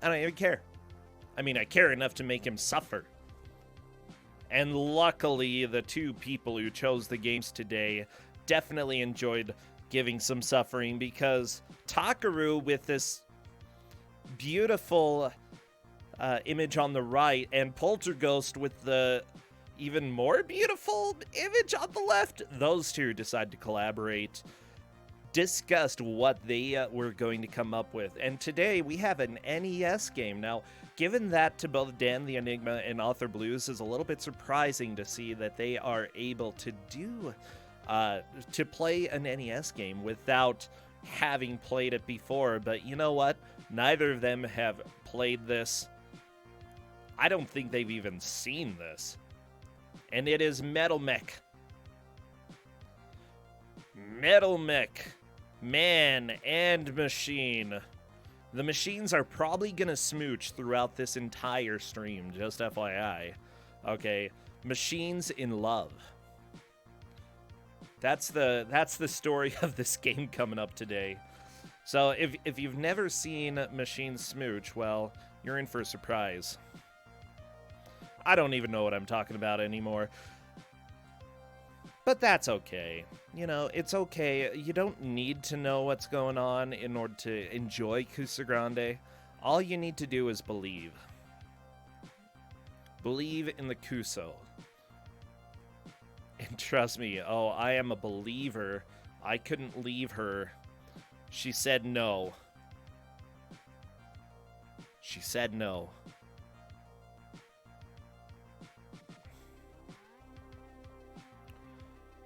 I don't even care. I mean, I care enough to make him suffer. And luckily, the two people who chose the games today definitely enjoyed giving some suffering, because Takaru with this beautiful image on the right and Polterghost with the even more beautiful image on the left, those two decided to collaborate, discussed what they were going to come up with. And today we have an NES game. Now, given that to both Dan the Enigma and Author Blues is a little bit surprising to see that they are able to do to play an NES game without having played it before. But you know what? Neither of them have played this. I don't think they've even seen this. And it is MetalMech. MetalMech. Man and machine. The machines are probably gonna smooch throughout this entire stream, just FYI. Okay, machines in love. That's the story of this game coming up today. So if you've never seen machines smooch, well, you're in for a surprise. I don't even know what I'm talking about anymore. But that's okay. You know, it's okay. You don't need to know what's going on in order to enjoy Kusogr4nde. All you need to do is believe. Believe in the Kuso. And trust me, oh, I am a believer. I couldn't leave her. She said no. She said no.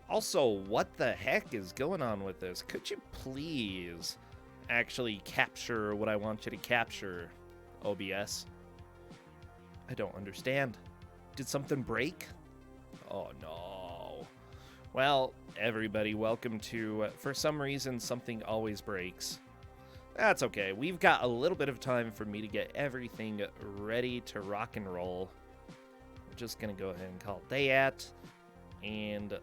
Also, what the heck is going on with this? Could you please actually capture what I want you to capture, OBS? I don't understand. Did something break? Oh, no. Well, everybody, welcome to, for some reason, something always breaks. That's okay. We've got a little bit of time for me to get everything ready to rock and roll. We're just going to go ahead and call that and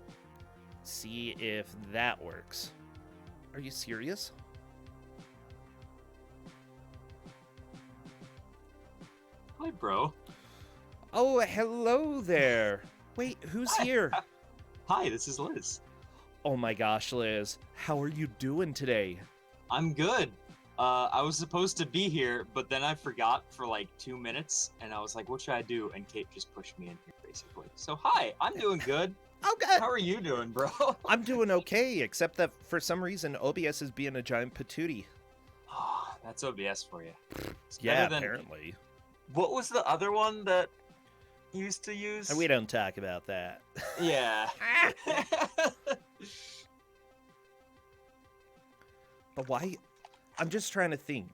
see if that works. Are you serious? Hi, bro. Oh, hello there. Wait, who's here? Hi, this is Liz. Oh my gosh, Liz. How are you doing today? I'm good. I was supposed to be here, but then I forgot for like 2 minutes, and I was like, what should I do? And Kate just pushed me in here, basically. So, hi, I'm doing good. Oh, good. How are you doing, bro? I'm doing okay, except that for some reason, OBS is being a giant patootie. That's OBS for you. It's Yeah, better than... apparently. What was the other one that you used to use? We don't talk about that. Yeah. But why? I'm just trying to think.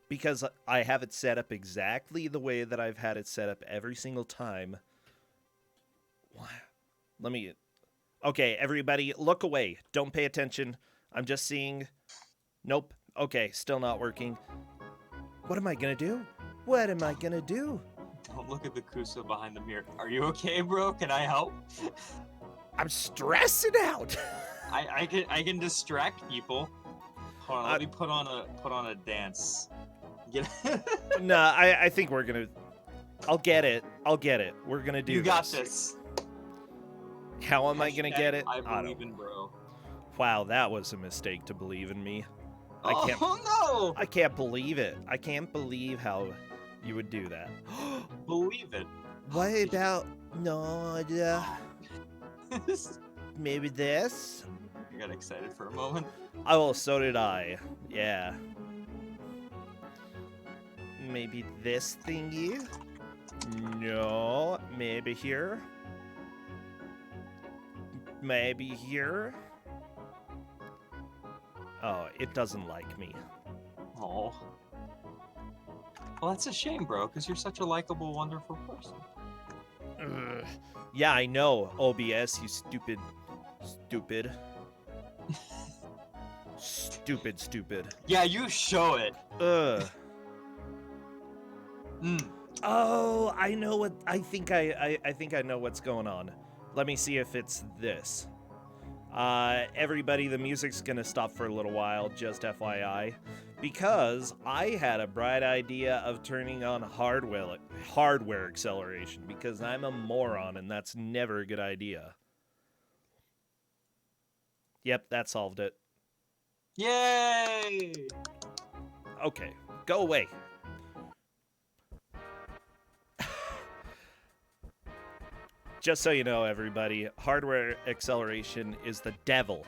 Because I have it set up exactly the way that I've had it set up every single time. Why? Let me... Okay, everybody, look away. Don't pay attention. I'm just seeing... Nope. Okay, still not working. What am I gonna do? What am I gonna do? Don't look at the Kuso behind the mirror. Are you okay, bro? Can I help? I'm stressing out. I can distract people. Hold on, let me put on a dance. No, I think we're gonna... I'll get it. We're gonna do this. You got this. How am I gonna get it? I believe in bro. Wow, that was a mistake to believe in me. No! I can't believe it. I can't believe how you would do that. Believe it. What about... No, maybe this? I got excited for a moment. Oh, so did I. Yeah. Maybe this thingy? No. Maybe here? Maybe here? Oh, it doesn't like me. Oh. Well, that's a shame, bro, because you're such a likable, wonderful person. Ugh. Yeah, I know, OBS, you stupid. Stupid. Yeah, you show it. Ugh. Mm. Oh, I know what... I think I know what's going on. Let me see if it's this. Everybody, the music's gonna stop for a little while, just FYI, because I had a bright idea of turning on hardware acceleration, because I'm a moron and that's never a good idea. Yep, that solved it. Yay! Okay, go away. Just so you know, everybody, hardware acceleration is the devil.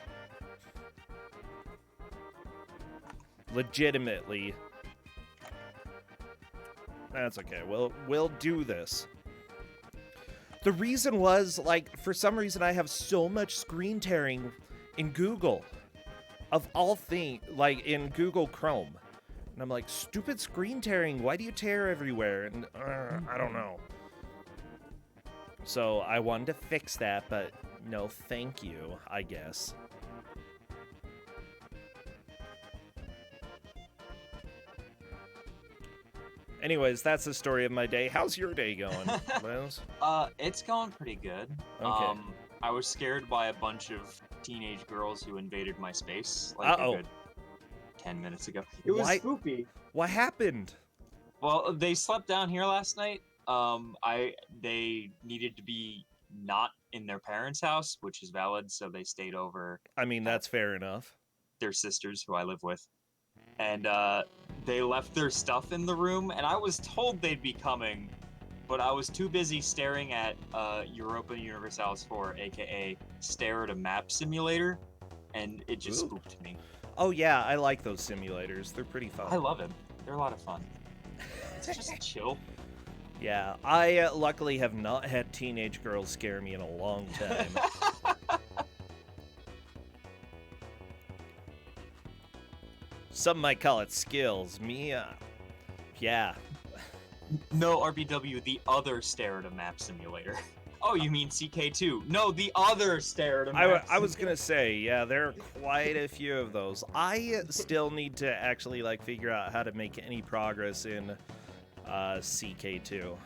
Legitimately. That's okay. We'll do this. The reason was, like, for some reason I have so much screen tearing in Google. Of all things, like, in Google Chrome. And I'm like, stupid screen tearing, why do you tear everywhere? And, I don't know. So I wanted to fix that, but no thank you, I guess. Anyways, that's the story of my day. How's your day going, Liz? It's going pretty good. Okay. I was scared by a bunch of teenage girls who invaded my space like a good 10 minutes ago. It was spooky. What happened? Well, they slept down here last night. They needed to be not in their parents' house, which is valid, so they stayed over. I mean, that's fair enough. Their sisters, who I live with. And they left their stuff in the room, and I was told they'd be coming, but I was too busy staring at Europa Universalis 4, aka Stare at a Map Simulator, and it just spooked me. Oh yeah, I like those simulators. They're pretty fun. I love it. They're a lot of fun. It's just chill. Yeah, I luckily have not had teenage girls scare me in a long time. Some might call it skills. Me, yeah. No, RBW, the other Stare at a Map Simulator. Oh, you mean CK2? No, the other Stare at a Map Simulator. I was gonna say, yeah, there are quite a few of those. I still need to actually, like, figure out how to make any progress in CK2.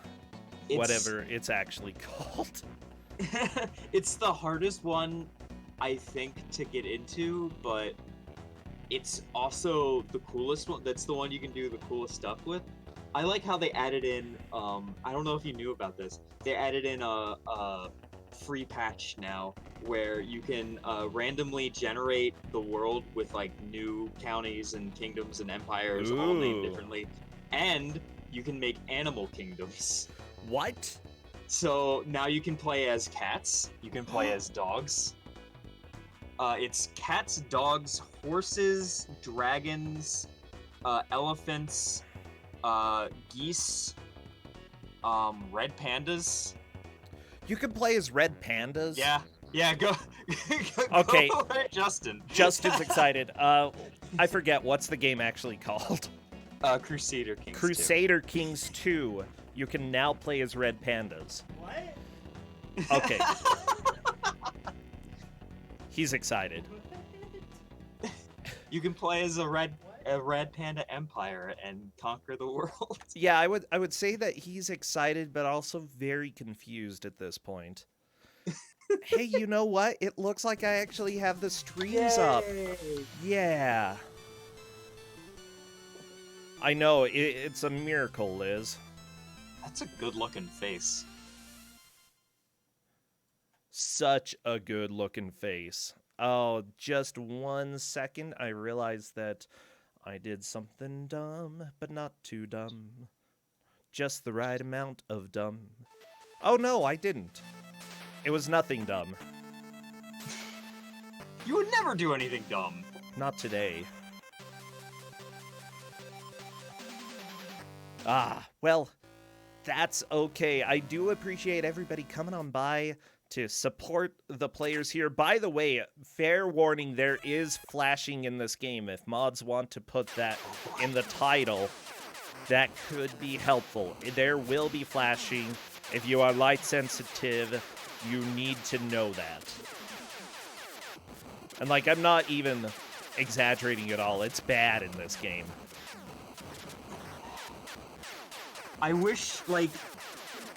Whatever it's actually called. It's the hardest one, I think, to get into, but it's also the coolest one. That's the one you can do the coolest stuff with. I like how they added in, I don't know if you knew about this, they added in a free patch now where you can randomly generate the world with, like, new counties and kingdoms and empires all named differently, and you can make animal kingdoms. What? So now you can play as cats, you can play as dogs. It's cats, dogs, horses, dragons, elephants, geese, red pandas. You can play as red pandas? Yeah, go. Okay. Go ahead, Justin. Justin's excited. I forget, what's the game actually called? Crusader Kings 2. Crusader Kings 2. You can now play as red pandas. What? Okay. He's excited. You can play as a red panda empire and conquer the world. Yeah, I would say that he's excited, but also very confused at this point. Hey, you know what? It looks like I actually have the streams up. Yeah. I know, it's a miracle, Liz. That's a good-looking face. Such a good-looking face. Oh, just 1 second. I realized that I did something dumb, but not too dumb. Just the right amount of dumb. Oh, no, I didn't. It was nothing dumb. You would never do anything dumb. Not today. Ah, well, that's okay. I do appreciate everybody coming on by to support the players here. By the way, fair warning, there is flashing in this game. If mods want to put that in the title, that could be helpful. There will be flashing. If you are light sensitive, you need to know that. And, like, I'm not even exaggerating at all. It's bad in this game. I wish, like,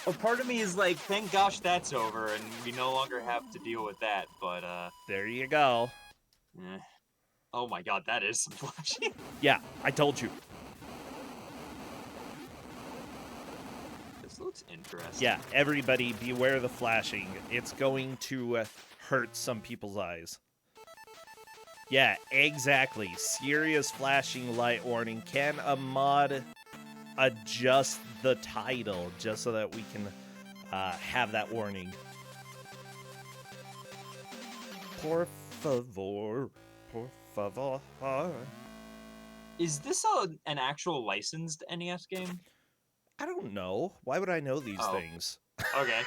A part of me is like, thank gosh that's over, and we no longer have to deal with that. But There you go. eh. Oh my god, that is some flashing. Yeah, I told you. This looks interesting. Yeah, everybody beware the flashing. It's going to hurt some people's eyes. Yeah, exactly. Serious flashing light warning. Can a mod adjust the title just so that we can have that warning? Por favor. Por favor. Is this an actual licensed NES game? I don't know. Why would I know these Oh. things? Okay.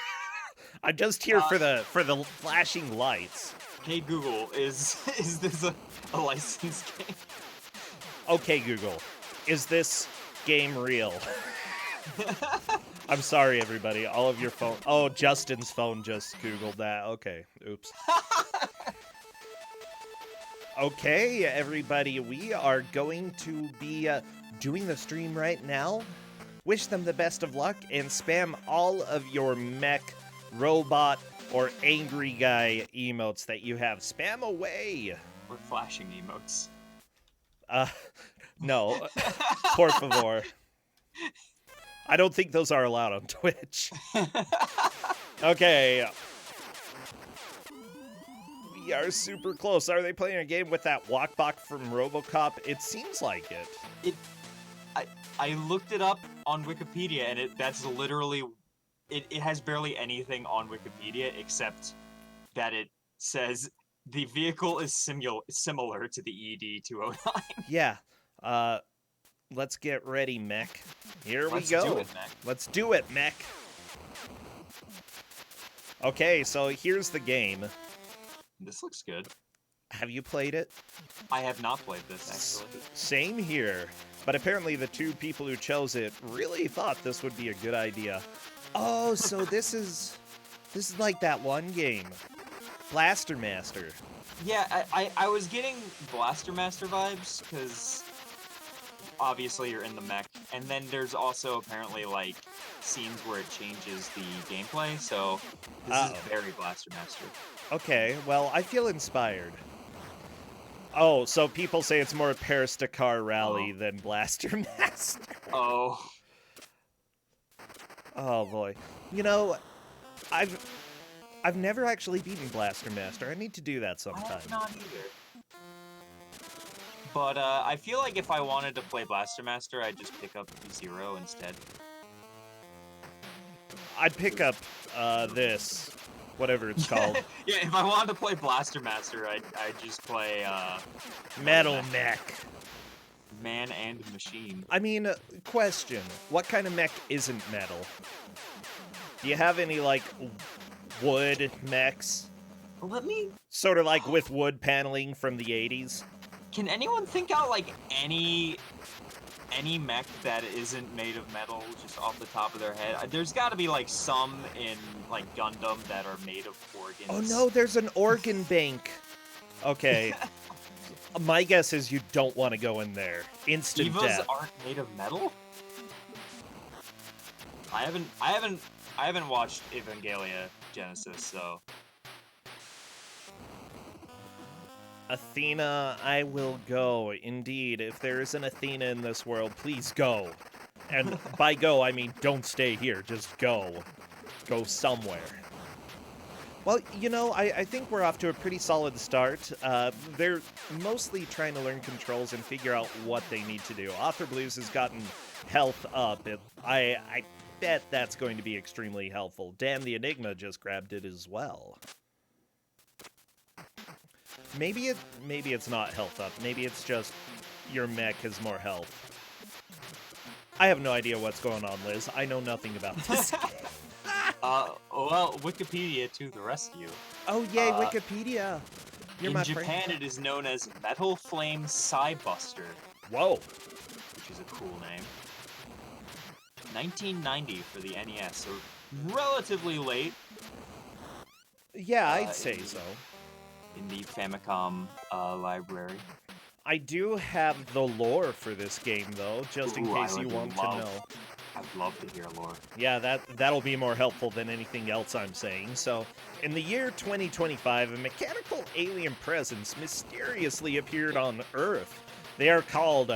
I'm just here for the flashing lights. Hey Google, is this a licensed game? Okay, Google. Is this game real? I'm sorry, everybody. All of your phone. Oh, Justin's phone just Googled that. Okay. Oops. Okay, everybody. We are going to be doing the stream right now. Wish them the best of luck and spam all of your mech, robot, or angry guy emotes that you have. Spam away. We're flashing emotes. No. Por favor. I don't think those are allowed on Twitch. Okay. We are super close. Are they playing a game with that walkbot from RoboCop? It seems like it. I looked it up on Wikipedia, and that's literally... It has barely anything on Wikipedia except that it says the vehicle is similar to the ED-209. Yeah. Let's get ready, mech. Here we Let's go. do it, mech. Let's do it, mech. Okay, so here's the game. This looks good. Have you played it? I have not played this, actually. Same here. But apparently the two people who chose it really thought this would be a good idea. Oh, so this is like that one game, Blaster Master. Yeah, I was getting Blaster Master vibes, because obviously you're in the mech, and then there's also apparently, like, scenes where it changes the gameplay, so this is very Blaster Master. Okay, well, I feel inspired. Oh, so people say it's more Paris Dakar Rally than Blaster Master. Oh. Oh boy. You know, I've never actually beaten Blaster Master. I need to do that sometime. I have not either. But I feel like if I wanted to play Blaster Master, I'd just pick up Zero instead. I'd pick up this, whatever it's called. Yeah, if I wanted to play Blaster Master, I'd just play MetalMech. Man and Machine. I mean, question. What kind of mech isn't metal? Do you have any, like, wood mechs? Let me... Sort of like with wood paneling from the 80s? Can anyone think out, like, any mech that isn't made of metal just off the top of their head? There's got to be, like, some in, like, Gundam that are made of organs. Oh no, there's an organ bank. Okay. My guess is you don't want to go in there. Instant Evas death. aren't made of metal? I haven't watched Evangelia Genesis, so... Athena, I will go. Indeed, if there is an Athena in this world, please go. And by go, I mean don't stay here. Just go. Go somewhere. Well, you know, I think we're off to a pretty solid start. They're mostly trying to learn controls and figure out what they need to do. Author Blues has gotten health up. I bet that's going to be extremely helpful. Damn, the Enigma just grabbed it as well. Maybe it's not health up. Maybe it's just your mech has more health. I have no idea what's going on, Liz. I know nothing about this game. Well, Wikipedia to the rescue. Oh, yay, Wikipedia. You're my in Japan, friend. it is known as Metal Flame Psybuster. Whoa. Which is a cool name. 1990 for the NES, so relatively late. Yeah, I'd say so. In the Famicom library. I do have the lore for this game, though, just in Ooh, case you want to know. I'd love to hear lore. Yeah, that'll be more helpful than anything else I'm saying. So, in the year 2025, a mechanical alien presence mysteriously appeared on Earth. They are called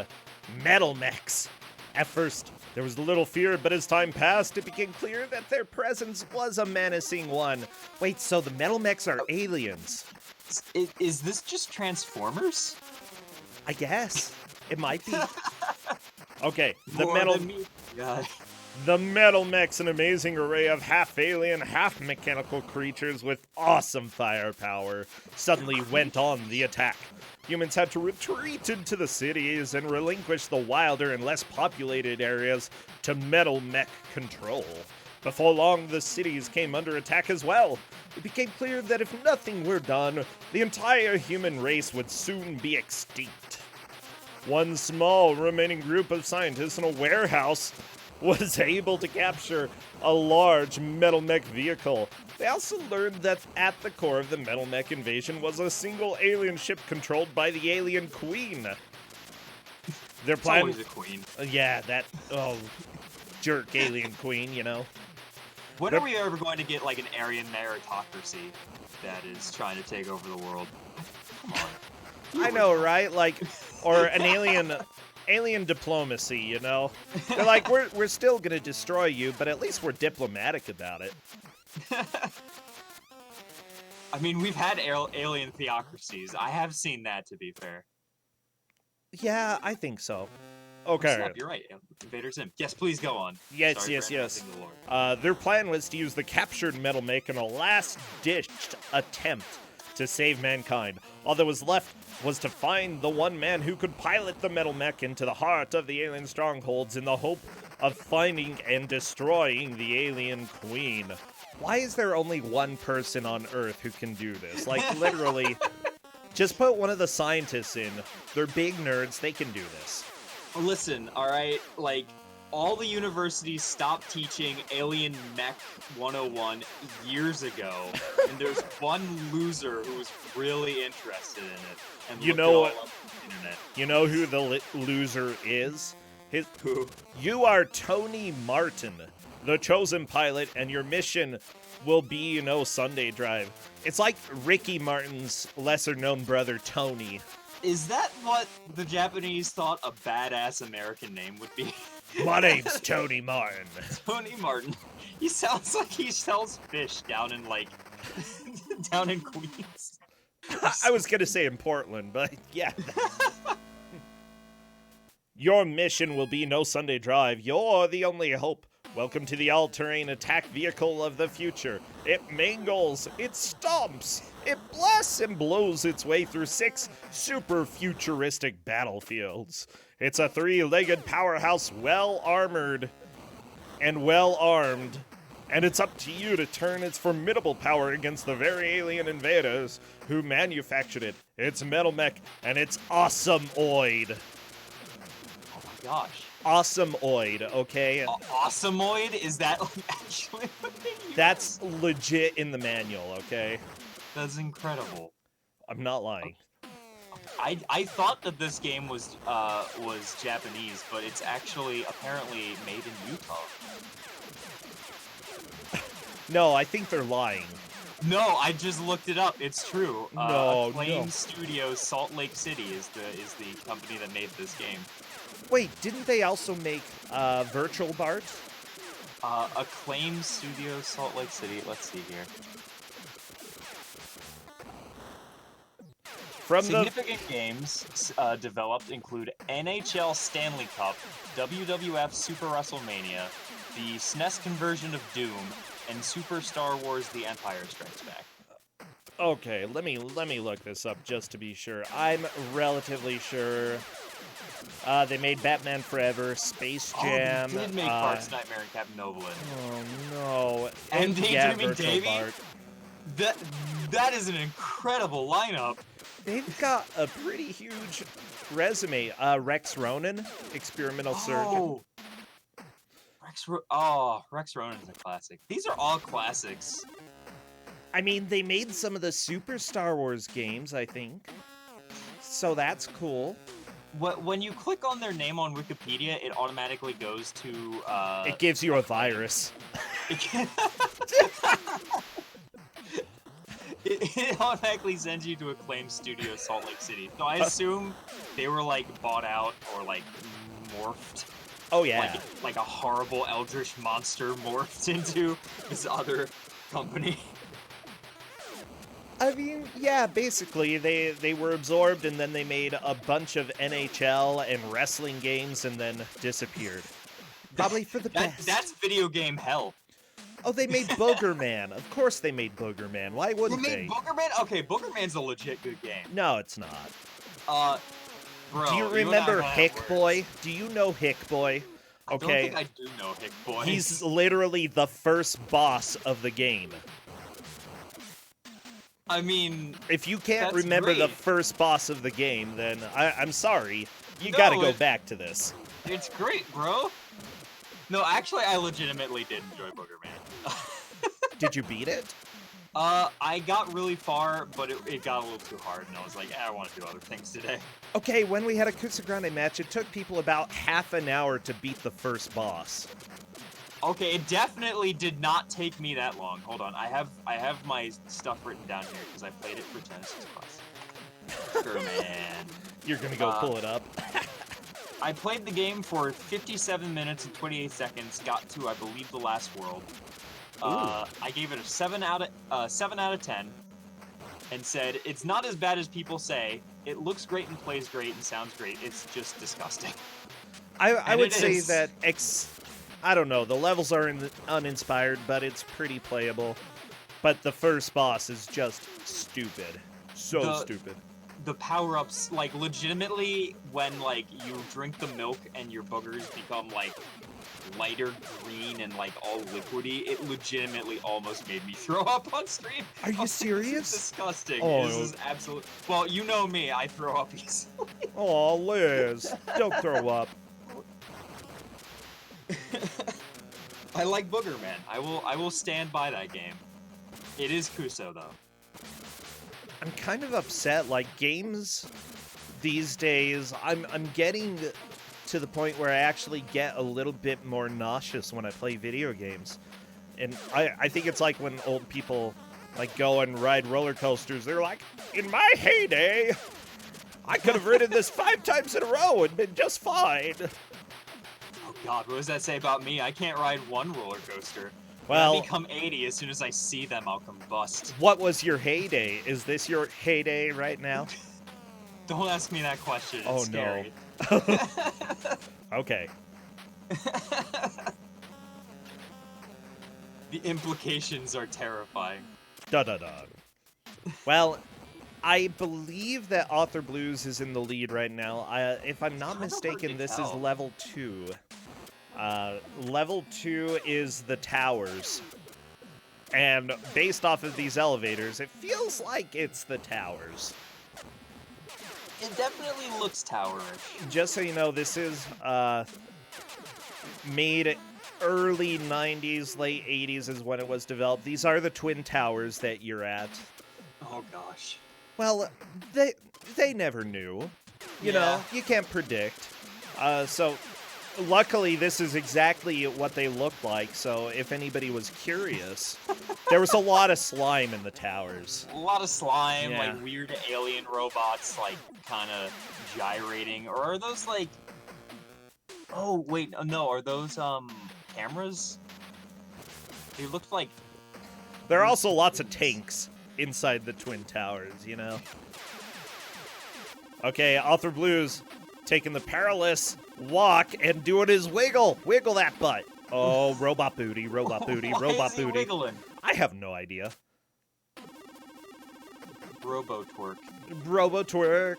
MetalMechs. At first, there was little fear, but as time passed, it became clear that their presence was a menacing one. Wait, so the MetalMechs are aliens? Is this just Transformers? I guess. It might be. Okay, the MetalMech's an amazing array of half-alien, half-mechanical creatures with awesome firepower suddenly went on the attack. Humans had to retreat into the cities and relinquish the wilder and less populated areas to MetalMech control. Before long, the cities came under attack as well. It became clear that if nothing were done, the entire human race would soon be extinct. One small remaining group of scientists in a warehouse was able to capture a large MetalMech vehicle. They also learned that at the core of the MetalMech invasion was a single alien ship controlled by the Alien Queen. Their plan... It's always a queen. Yeah, that... Oh, jerk Alien Queen, you know? When are we ever going to get, like, an Aryan meritocracy that is trying to take over the world? Come on. I know, right? Like, or an alien diplomacy, you know? They're like, we're still gonna destroy you, but at least we're diplomatic about it. I mean, we've had alien theocracies. I have seen that, to be fair. Yeah, I think so. Okay. Snap, you're right. Invader Zim. Yes, please go on. Yes, Sorry yes, for yes. interrupting the lore. Their plan was to use the captured MetalMech in a last-ditch attempt to save mankind. All that was left was to find the one man who could pilot the MetalMech into the heart of the alien strongholds in the hope of finding and destroying the Alien Queen. Why is there only one person on Earth who can do this? Like, literally, just put one of the scientists in. They're big nerds. They can do this. Listen, alright, like, all the universities stopped teaching Alien Mech 101 years ago, and there's one loser who was really interested in it. And You know what? You know who the loser is? Who? You are Tony Martin, the chosen pilot, and your mission will be, Sunday Drive. It's like Ricky Martin's lesser-known brother, Tony. Is that what the Japanese thought a badass American name would be? My name's Tony Martin. Tony Martin. He sounds like he sells fish down in, down in Queens. I was gonna say in Portland, but yeah. Your mission will be no Sunday Drive. You're the only hope. Welcome to the all-terrain attack vehicle of the future. It mangles, it stomps, it blasts and blows its way through 6 super futuristic battlefields. It's a 3-legged powerhouse, well-armored and well-armed, and it's up to you to turn its formidable power against the very alien invaders who manufactured it. It's MetalMech, and it's awesome-oid. Oh my gosh. Awesome-oid, okay? Awesomeoid? Is that actually what they use? That's legit in the manual, okay? That's incredible. I'm not lying. I thought that this game was Japanese, but it's actually apparently made in Utah. No, I think they're lying. No, I just looked it up. It's true. No, Acclaim no. Studios Salt Lake City is the company that made this game. Wait, didn't they also make Virtual Bart? Acclaim Studios Salt Lake City. Let's see here. Significant games developed include NHL Stanley Cup, WWF Super WrestleMania, the SNES conversion of Doom, and Super Star Wars: The Empire Strikes Back. Okay, let me look this up just to be sure. I'm relatively sure. They made Batman Forever, Space Jam. Oh, they did make Bart's Nightmare and Captain Novolin. Oh no! And Daydreaming Virtual Davy? Bart. That is an incredible lineup. They've got a pretty huge resume. Rex Ronan, Experimental Surgeon. Rex Ronan is a classic. These are all classics. I mean, they made some of the Super Star Wars games, I think. So that's cool. when you click on their name on Wikipedia, it automatically goes to. It gives you a virus. It automatically sends you to Acclaim Studio, Salt Lake City. So I assume they were like bought out or like morphed. Oh yeah. Like a horrible eldritch monster morphed into this other company. I mean, yeah, basically they were absorbed and then they made a bunch of NHL and wrestling games and then disappeared. Probably for the best. That's video game hell. Oh, they made Boogerman. Of course they made Boogerman. Why wouldn't they? You made Boogerman? Okay, Boogerman's a legit good game. No, it's not. Bro. Do you remember Hick Boy? Do you know Hick Boy? Okay. I don't think I do know Hick Boy. He's literally the first boss of the game. I mean, if you can't remember the first boss of the game, then I'm sorry. You gotta go back to this. It's great, bro. No, actually, I legitimately did enjoy Boogerman. Did you beat it? I got really far, but it got a little too hard, and I was like, I want to do other things today. Okay, when we had a Kusogr4nde match, it took people about half an hour to beat the first boss. Okay, it definitely did not take me that long. Hold on, I have my stuff written down here because I played it for Genesis Plus. Boogerman. You're gonna go pull it up. I played the game for 57 minutes and 28 seconds. Got to, I believe, the last world. I gave it a 7 out of 10, and said it's not as bad as people say. It looks great and plays great and sounds great. It's just disgusting. I would say that I don't know. The levels are uninspired, but it's pretty playable. But the first boss is just stupid. So stupid. The power-ups, like, legitimately, when, like, you drink the milk and your boogers become, like, lighter green and, like, all liquidy, it legitimately almost made me throw up on stream. Are you serious? This is disgusting. Oh. This is absolute. Well, you know me, I throw up easily. Oh, Liz, don't throw up. I like Boogerman. I will stand by that game. It is Kuso, though. I'm kind of upset. Like, games these days, I'm getting to the point where I actually get a little bit more nauseous when I play video games. And I think it's like when old people, like, go and ride roller coasters. They're like, in my heyday, I could have ridden this 5 times in a row and been just fine. Oh, God, what does that say about me? I can't ride one roller coaster. Well, when I become 80, as soon as I see them, I'll combust. What was your heyday? Is this your heyday right now? Don't ask me that question. It's scary. No. Okay. The implications are terrifying. Da-da-da. Well, I believe that Author Blues is in the lead right now. If I'm not mistaken, this is level 2. Level 2 is the towers. And based off of these elevators, it feels like it's the towers. It definitely looks towerish. Just so you know, this is made early 90s, late 80s is when it was developed. These are the twin towers that you're at. Oh, gosh. Well, they never knew. You know, you can't predict. So... Luckily, this is exactly what they looked like, so if anybody was curious, there was a lot of slime in the towers. A lot of slime, like weird alien robots, like, kind of gyrating. Or are those, like... Oh, wait, no, are those, cameras? They looked like... There are also lots of tanks inside the Twin Towers, you know? Okay, Author Blues taking the perilous walk and doing his wiggle. Wiggle that butt. Oh, robot booty, robot booty, robot booty. Wiggling? I have no idea. Robo twerk. Robo twerk.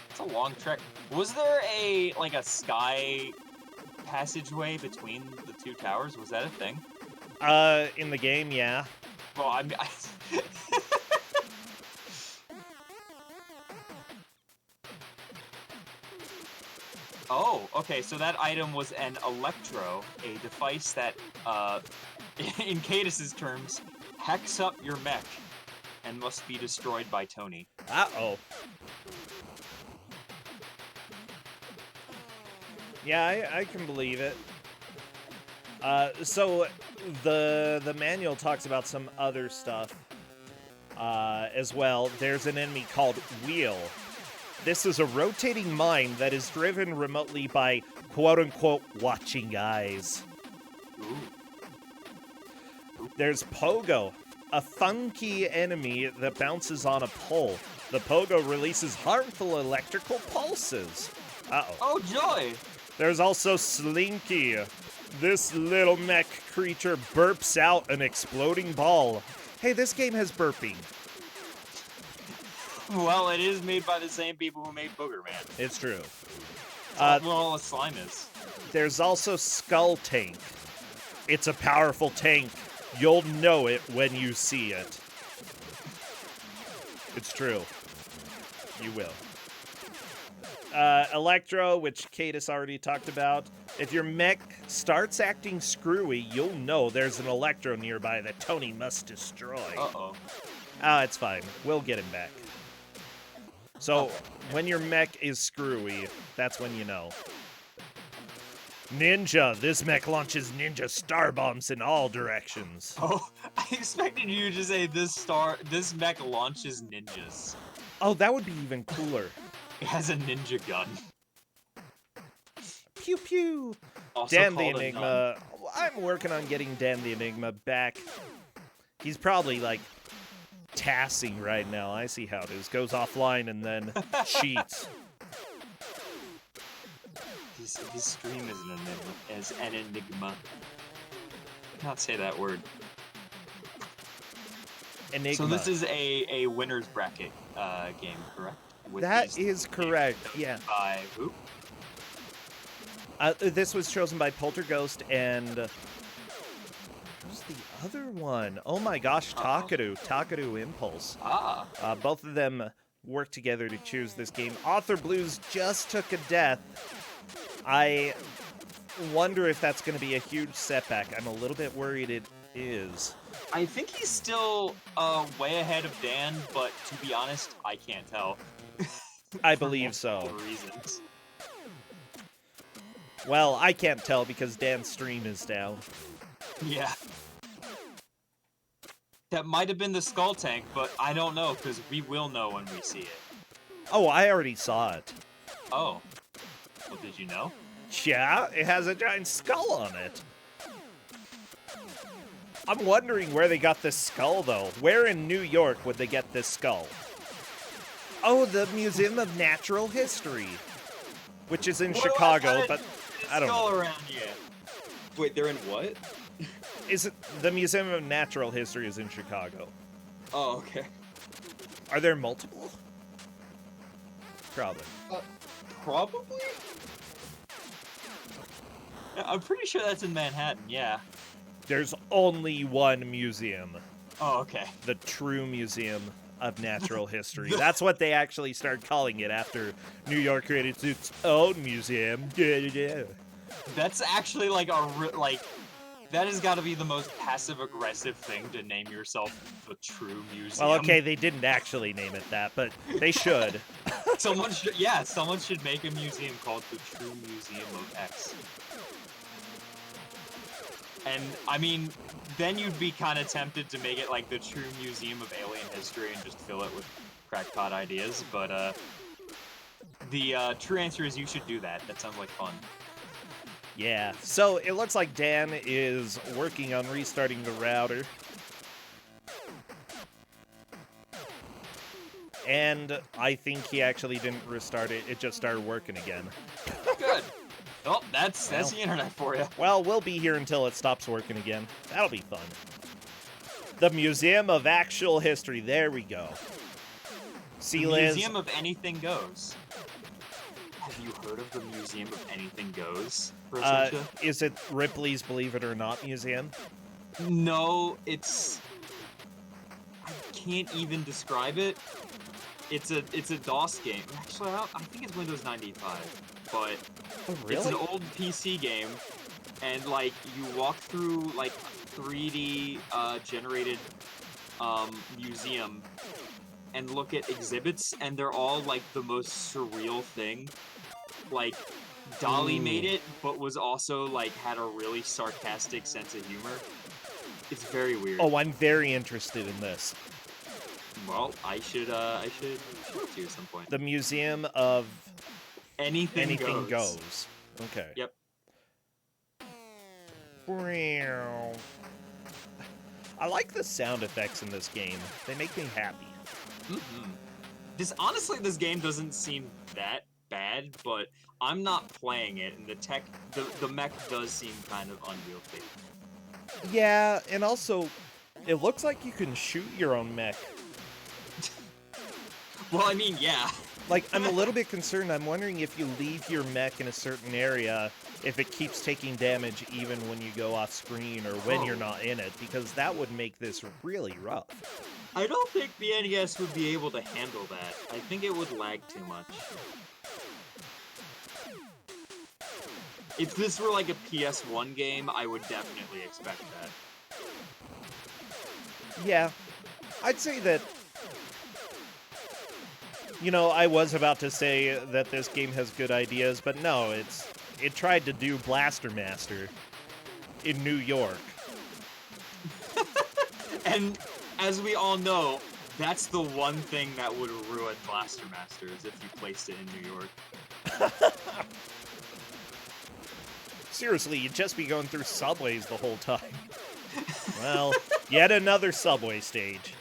It's a long trek. Was there a sky passageway between the two towers? Was that a thing? In the game, yeah. Well, I mean, Oh, okay, so that item was an Electro, a device that, in Cadis's terms, hacks up your mech and must be destroyed by Tony. Uh-oh. Yeah, I can believe it. So the manual talks about some other stuff as well. There's an enemy called Wheel. This is a rotating mine that is driven remotely by quote-unquote watching eyes. Ooh. There's Pogo, a funky enemy that bounces on a pole. The Pogo releases harmful electrical pulses. Uh-oh. Oh, joy! There's also Slinky. This little mech creature burps out an exploding ball. Hey, this game has burping. Well, it is made by the same people who made Booger Man. It's true. That's what all the slime is. There's also Skull Tank. It's a powerful tank. You'll know it when you see it. It's true. You will. Electro, which Cadis already talked about. If your mech starts acting screwy, you'll know there's an Electro nearby that Tony must destroy. Uh-oh. Ah, it's fine. We'll get him back. So, when your mech is screwy, that's when you know. Ninja. This mech launches ninja star bombs in all directions. Oh, I expected you to say this mech launches ninjas. Oh, that would be even cooler. It has a ninja gun. Pew pew. Also Dan the called a Enigma. I'm working on getting Dan the Enigma back. He's probably like tassing right now. I see how it is. Goes offline and then cheats. His stream is an enigma. I cannot say that word. Enigma. So this is a winner's bracket game, correct? With That these is correct, yeah. By who? This was chosen by Polterghost and... who's the other one? Oh my gosh, Takadu Impulse. Ah. Both of them worked together to choose this game. Author Blues just took a death. I wonder if that's going to be a huge setback. I'm a little bit worried it is. I think he's still way ahead of Dan, but to be honest, I can't tell. I believe so. For reasons. Well, I can't tell because Dan's stream is down. Yeah. That might have been the Skull Tank, but I don't know, because we will know when we see it. Oh, I already saw it. Oh. Well, did you know? Yeah, it has a giant skull on it. I'm wondering where they got this skull, though. Where in New York would they get this skull? Oh, the Museum of Natural History, which is in Chicago, but I don't know. Around here. Wait, they're in what? Is it the Museum of Natural History is in Chicago? Oh, okay. Are there multiple? Probably. Probably? I'm pretty sure that's in Manhattan, yeah. There's only one museum. Oh, okay. The True Museum of Natural History. That's what they actually started calling it after New York created its own museum. That's actually like that has got to be the most passive-aggressive thing to name yourself the True Museum. Well, okay, they didn't actually name it that, but they should. someone should make a museum called the True Museum of X. And, I mean, then you'd be kind of tempted to make it like the True Museum of Alien History and just fill it with crackpot ideas, but, the, true answer is you should do that. That sounds like fun. Yeah, so it looks like Dan is working on restarting the router. And I think he actually didn't restart it, it just started working again. Good. Oh, that's the internet for you. Well, we'll be here until it stops working again. That'll be fun. The Museum of Actual History, there we go. See, Liz? Museum of Anything Goes. Have you heard of the Museum of Anything Goes, Rosacea? Is it Ripley's Believe It or Not Museum? No, it's... I can't even describe it. It's a DOS game. Actually, I think it's Windows 95. but Oh, it's an really? old PC game, and like you walk through like 3D generated museum and look at exhibits, and they're all like the most surreal thing. Like Dolly made Ooh. it, but was also like had a really sarcastic sense of humor. It's very weird. Oh, I'm very interested in this. Well, I should show it to you at some point. The Museum of Anything Anything goes. Goes. Okay. Yep. I like the sound effects in this game. They make me happy. This game doesn't seem that bad, but I'm not playing it, and the mech does seem kind of unwieldy. Yeah, and also, it looks like you can shoot your own mech. Well, I mean, yeah. Like, I'm a little bit concerned. I'm wondering if you leave your mech in a certain area, if it keeps taking damage even when you go off screen or when you're not in it, because that would make this really rough. I don't think the NES would be able to handle that. I think it would lag too much. If this were like a PS1 game, I would definitely expect that. Yeah, I'd say that. You know, I was about to say that this game has good ideas, but no, it tried to do Blaster Master in New York. And as we all know, that's the one thing that would ruin Blaster Master is if you placed it in New York. Seriously, you'd just be going through subways the whole time. Well, yet another subway stage.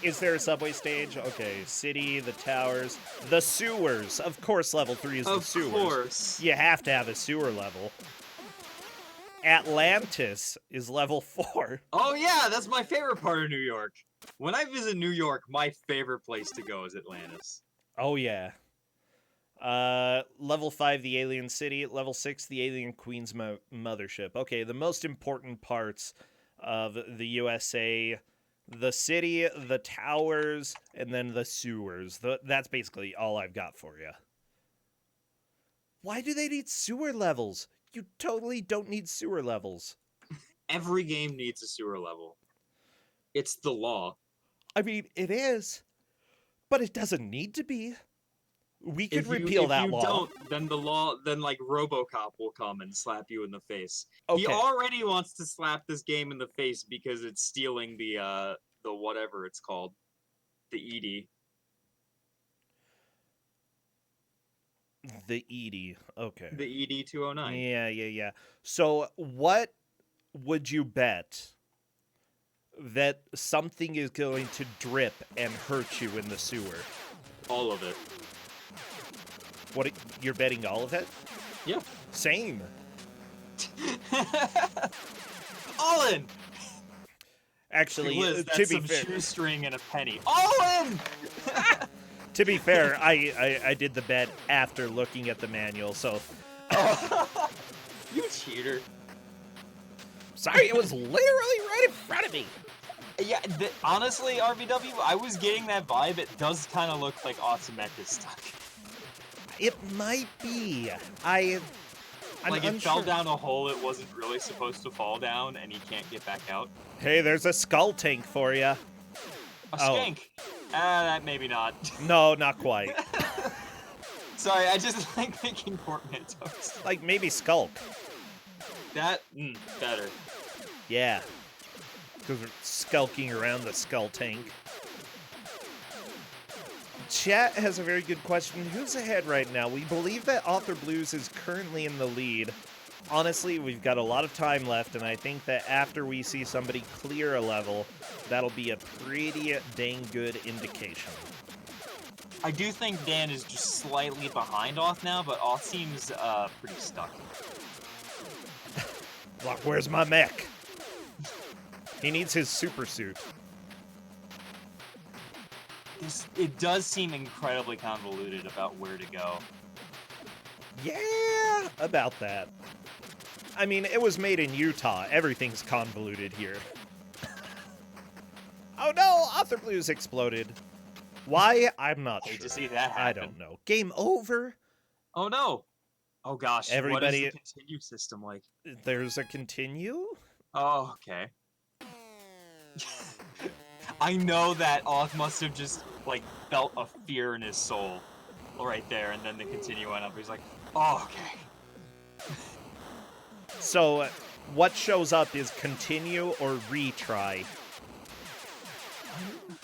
Is there a subway stage? Okay, city, the towers, the sewers. Of course, level 3 is the sewers. Of course. You have to have a sewer level. Atlantis is level 4. Oh yeah, that's my favorite part of New York. When I visit New York, my favorite place to go is Atlantis. Oh, yeah. Level 5, the alien city. Level 6, the alien queen's mothership. Okay, the most important parts of the USA: the city, the towers, and then the sewers. That's basically all I've got for you. Why do they need sewer levels? You totally don't need sewer levels. Every game needs a sewer level. It's the law. I mean, it is, but it doesn't need to be. We could repeal that law. If you don't, then the law, then like RoboCop will come and slap you in the face. Okay. He already wants to slap this game in the face because it's stealing the whatever it's called, the ED. The ED. Okay. The ED 209. Yeah. So, what would you bet that something is going to drip and hurt you in the sewer? All of it. What? You're betting all of it? Yeah. Same. All in. Actually, Liz, to that's be some fair, shoestring and a penny. All in. to be fair, I did the bet after looking at the manual. So, You cheater. sorry, it was literally right in front of me. Yeah, honestly, RVW, I was getting that vibe. It does kind of look like Awesome is stuck. It might be. I'm like unsure. it fell down a hole it wasn't really supposed to fall down, and he can't get back out. Hey, there's a skull tank for you. A skank. That maybe not. No, not quite. Sorry, I just like making portmanteaus. Like maybe Skulk. That, better. Yeah. Because we're skulking around the skull tank. Chat has a very good question. Who's ahead right now? We believe that Author Blues is currently in the lead. Honestly, we've got a lot of time left, and I think that after we see somebody clear a level, that'll be a pretty dang good indication. I do think Dan is just slightly behind Oth now, but Oth seems pretty stuck. Like, where's my mech? He needs his super suit. It does seem incredibly convoluted about where to go. Yeah, about that. I mean, it was made in Utah. Everything's convoluted here. Oh no, Author Blues exploded. Why? I'm not Hate sure. to see that happen. I don't know. Game over? Oh no! Oh gosh, what is Everybody, the continue system like? there's a continue? Oh, okay. I know that Oth must have just, like, felt a fear in his soul right there, and then the continue went up. He's like, oh, okay. So, what shows up is continue or retry.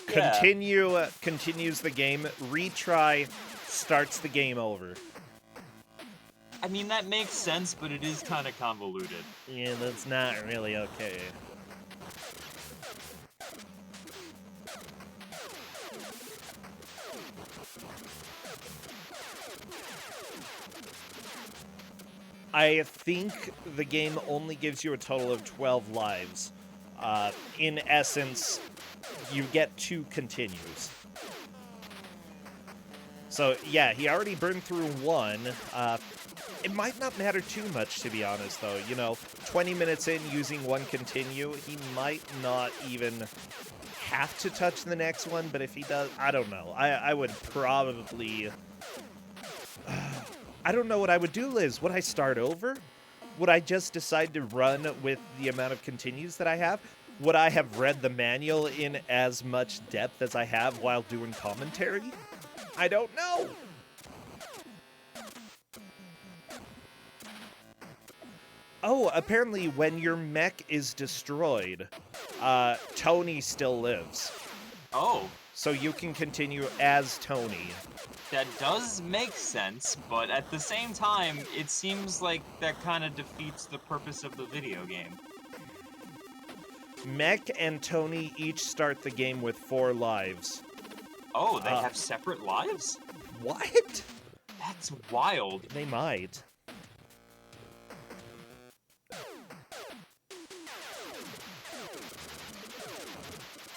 Yeah. Continue continues the game, retry starts the game over. I mean, that makes sense, but it is kind of convoluted. Yeah, that's not really okay. I think the game only gives you a total of 12 lives. In essence, you get 2 continues. So, yeah, he already burned through 1. It might not matter too much, to be honest, though. You know, 20 minutes in using 1 continue, he might not even have to touch the next one, but if he does, I don't know. I would probably... I don't know what I would do, Liz. Would I start over? Would I just decide to run with the amount of continues that I have? Would I have read the manual in as much depth as I have while doing commentary? I don't know. Oh, apparently when your mech is destroyed, Tony still lives. Oh, So you can continue as Tony. that does make sense, but at the same time, it seems like that kind of defeats the purpose of the video game. Mech and Tony each start the game with 4 lives. Oh, they have separate lives? What? That's wild. They might.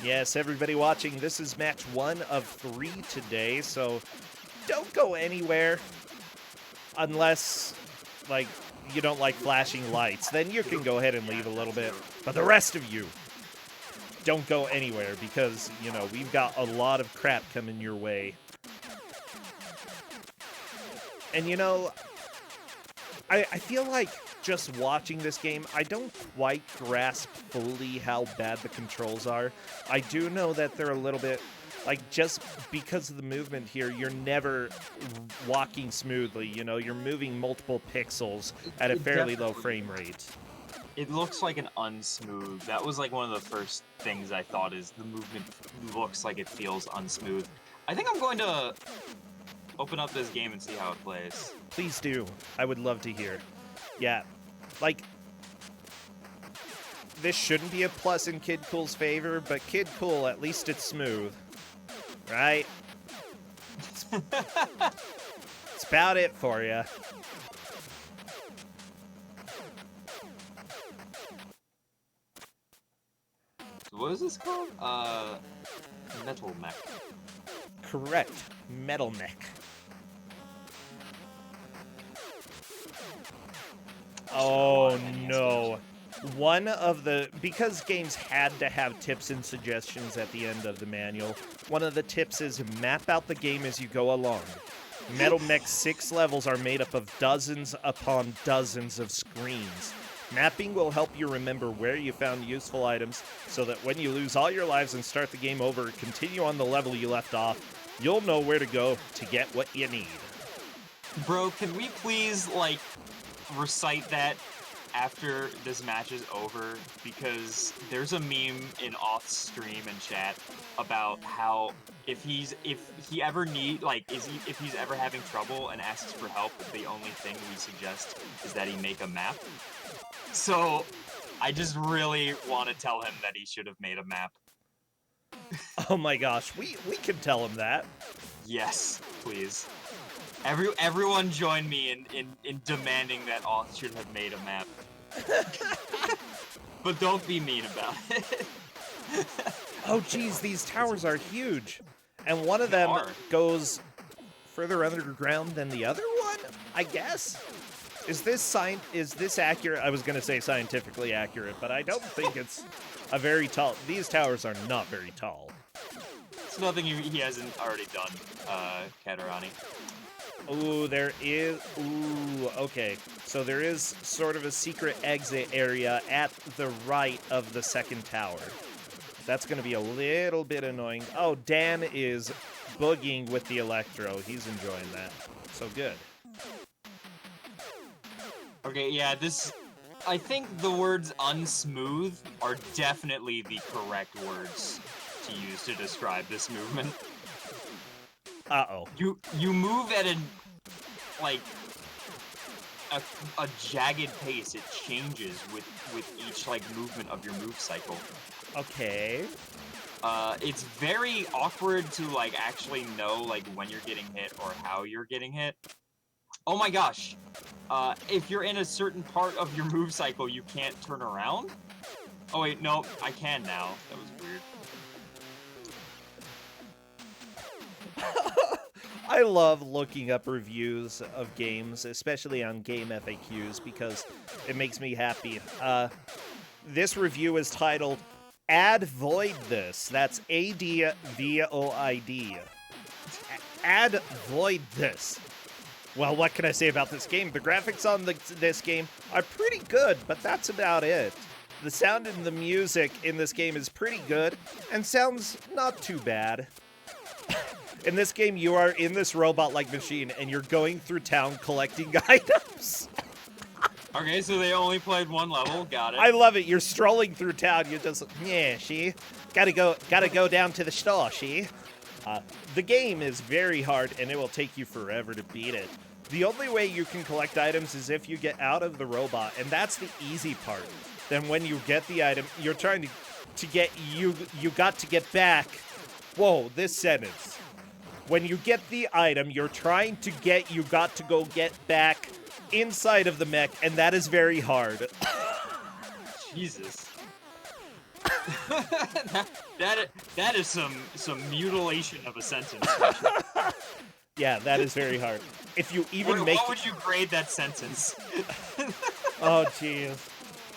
Yes, everybody watching, this is match 1 of 3 today, so don't go anywhere. Unless, like, you don't like flashing lights. Then you can go ahead and leave a little bit. But the rest of you, don't go anywhere because, you know, we've got a lot of crap coming your way. And, you know, I feel like just watching this game, I don't quite grasp fully how bad the controls are. I do know that they're a little bit, like, just because of the movement here, you're never walking smoothly, you know? You're moving multiple pixels at a fairly low frame rate. It looks like an unsmooth. That was like one of the first things I thought is the movement looks like it feels unsmooth. I think I'm going to open up this game and see how it plays. Please do. I would love to hear. Yeah, like, this shouldn't be a plus in Kid Cool's favor, but Kid Cool, at least it's smooth. Right? It's about it for you. What is this called? MetalMech. Correct. MetalMech. Oh no. One of the, because games had to have tips and suggestions at the end of the manual, one of the tips is map out the game as you go along. MetalMech's 6 levels are made up of dozens upon dozens of screens. Mapping will help you remember where you found useful items, so that when you lose all your lives and start the game over, continue on the level you left off, you'll know where to go to get what you need. Bro, can we please, like, recite that after this match is over? Because there's a meme in Oth's stream and chat about how if he's ever having trouble and asks for help, the only thing we suggest is that he make a map. So I just really want to tell him that he should have made a map. Oh my gosh, we can tell him that. Yes, please. Everyone join me in demanding that Oth should have made a map. But don't be mean about it. Oh geez, these towers are huge. And one of them goes further underground than the other one, I guess? Is this accurate? I was going to say scientifically accurate, but I don't think it's a very tall... These towers are not very tall. It's nothing he hasn't already done, Katarani. Ooh, there is. Ooh, okay. So there is sort of a secret exit area at the right of the second tower. That's going to be a little bit annoying. Oh, Dan is boogieing with the electro. He's enjoying that. So good. Okay, yeah, I think the words unsmooth are definitely the correct words to use to describe this movement. Uh-oh. You move at like a jagged pace. It changes with each like movement of your move cycle. Okay. It's very awkward to like actually know like when you're getting hit or how you're getting hit. Oh my gosh. If you're in a certain part of your move cycle, you can't turn around? Oh wait, no, I can now. That was weird. I love looking up reviews of games, especially on game FAQs, because it makes me happy. This review is titled Add Void This. That's ADVOID. Add Void This. Well, what can I say about this game? The graphics on this game are pretty good, but that's about it. The sound and the music in this game is pretty good, and sounds not too bad. In this game, you are in this robot-like machine, and you're going through town collecting items. Okay, so they only played one level. Got it. I love it. You're strolling through town. You're just, yeah, she. Gotta go down to the store, she. The game is very hard, and it will take you forever to beat it. The only way you can collect items is if you get out of the robot, and that's the easy part. Then when you get the item, you're trying to get, you got to get back. Whoa, this sentence. When you get the item, you're trying to get, you got to go get back inside of the mech, and that is very hard. Jesus. that is some mutilation of a sentence. Yeah, that is very hard. If you even What would you grade that sentence? Oh, jeez.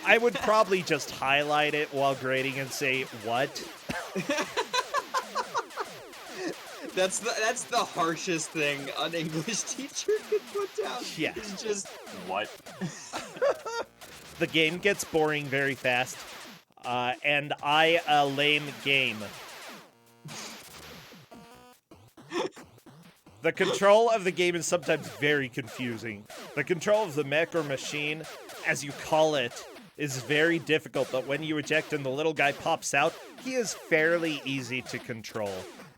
I would probably just highlight it while grading and say, what? That's the harshest thing an English teacher could put down. Yeah. It's just What? The game gets boring very fast, and lame game. The control of the game is sometimes very confusing. The control of the mech or machine, as you call it, is very difficult, but when you eject and the little guy pops out, he is fairly easy to control.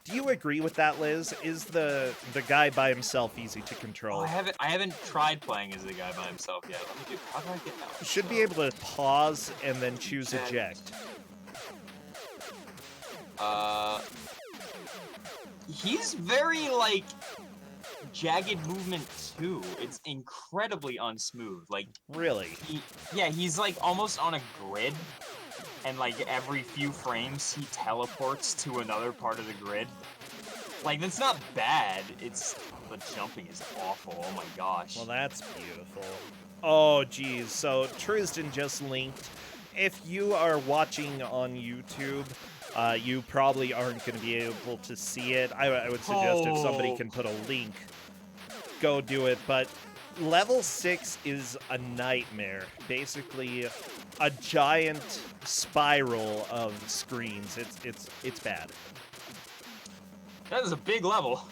Do you agree with that, Liz? Is the guy by himself easy to control? Oh, I haven't tried playing as the guy by himself yet. Let me do. How do I get out? You should be able to pause and then choose eject. He's very like jagged movement too. It's incredibly unsmooth. Like Really? he's like almost on a grid. And like every few frames he teleports to another part of the grid. Like that's not bad. It's the jumping is awful. Oh my gosh. Well, that's beautiful. Oh, geez. So Tristan just linked. If you are watching on YouTube, you probably aren't going to be able to see it. I would suggest if somebody can put a link, go do it. But level 6 is a nightmare. Basically, a giant spiral of screens. It's bad. That is a big level.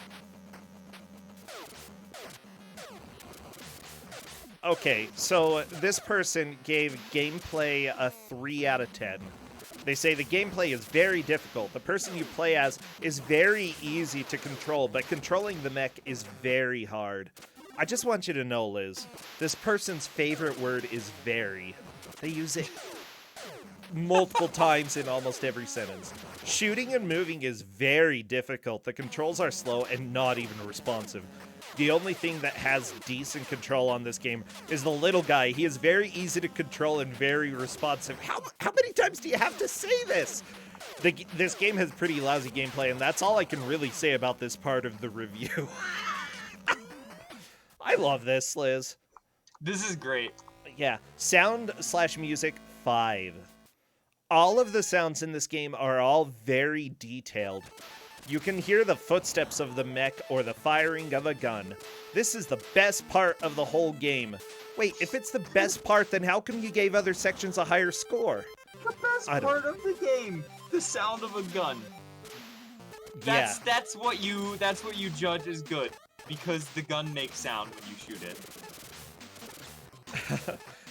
Okay, so this person gave gameplay a 3 out of 10. They say the gameplay is very difficult. The person you play as is very easy to control, but controlling the mech is very hard. I just want you to know, Liz, this person's favorite word is very. They use it multiple times in almost every sentence. Shooting and moving is very difficult. The controls are slow and not even responsive. The only thing that has decent control on this game is the little guy. He is very easy to control and very responsive. How many times do you have to say this? This game has pretty lousy gameplay, and that's all I can really say about this part of the review. I love this, Liz. This is great. Yeah. Sound/music 5. All of the sounds in this game are all very detailed. You can hear the footsteps of the mech or the firing of a gun. This is the best part of the whole game. Wait, if it's the best part, then how come you gave other sections a higher score? The best part of the game, the sound of a gun. That's what you judge as good, because the gun makes sound when you shoot it.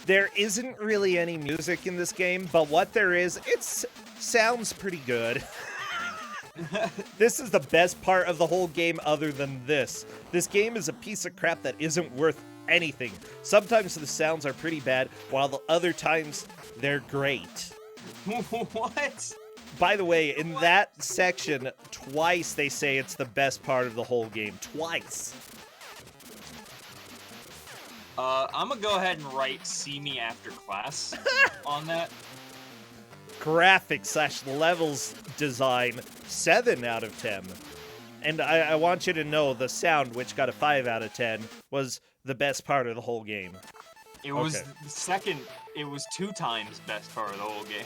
There isn't really any music in this game, but what there is, it sounds pretty good. This is the best part of the whole game other than this. This game is a piece of crap that isn't worth anything. Sometimes the sounds are pretty bad, while the other times they're great. What? By the way, in that section, twice they say it's the best part of the whole game. Twice. I'm gonna go ahead and write "See me after class" on that. Graphics/levels design, 7 out of 10. And I want you to know the sound, which got a 5 out of 10, was the best part of the whole game. It was second. It was 2 times best part of the whole game.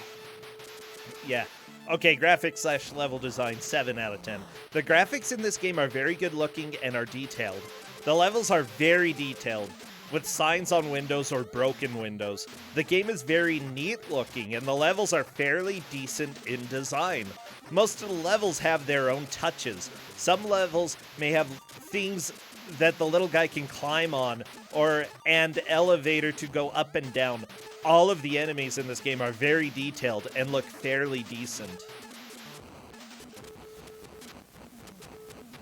Yeah. Okay, graphics/level design, 7 out of 10. The graphics in this game are very good looking and are detailed. The levels are very detailed, with signs on windows or broken windows. The game is very neat looking, and the levels are fairly decent in design. Most of the levels have their own touches. Some levels may have things that the little guy can climb on, and elevator to go up and down. All of the enemies in this game are very detailed and look fairly decent.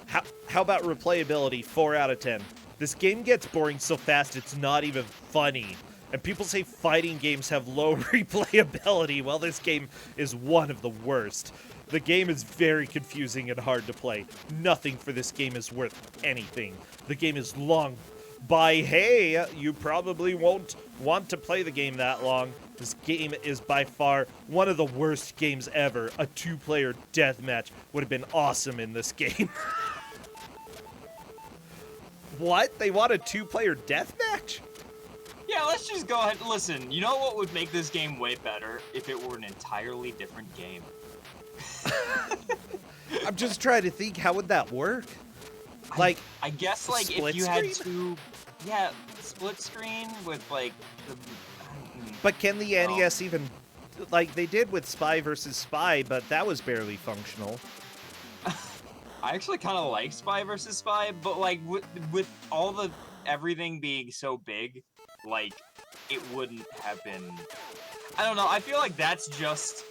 How about replayability? 4 out of 10. This game gets boring so fast it's not even funny. And people say fighting games have low replayability. Well, this game is one of the worst. The game is very confusing and hard to play. Nothing for this game is worth anything. The game is long. Hey, you probably won't want to play the game that long. This game is by far one of the worst games ever. A 2-player deathmatch would have been awesome in this game. What? They want a 2-player deathmatch? Yeah, let's just go ahead. Listen, you know what would make this game way better? If it were an entirely different game. I'm just trying to think, how would that work? Like, I guess, like, if you screen? had two... Yeah, split screen with, like, the... But can the NES even... Like, they did with Spy vs. Spy, but that was barely functional. I actually kind of like Spy vs. Spy, but, like, with all the... everything being so big, like, it wouldn't have been... I don't know, I feel like that's just,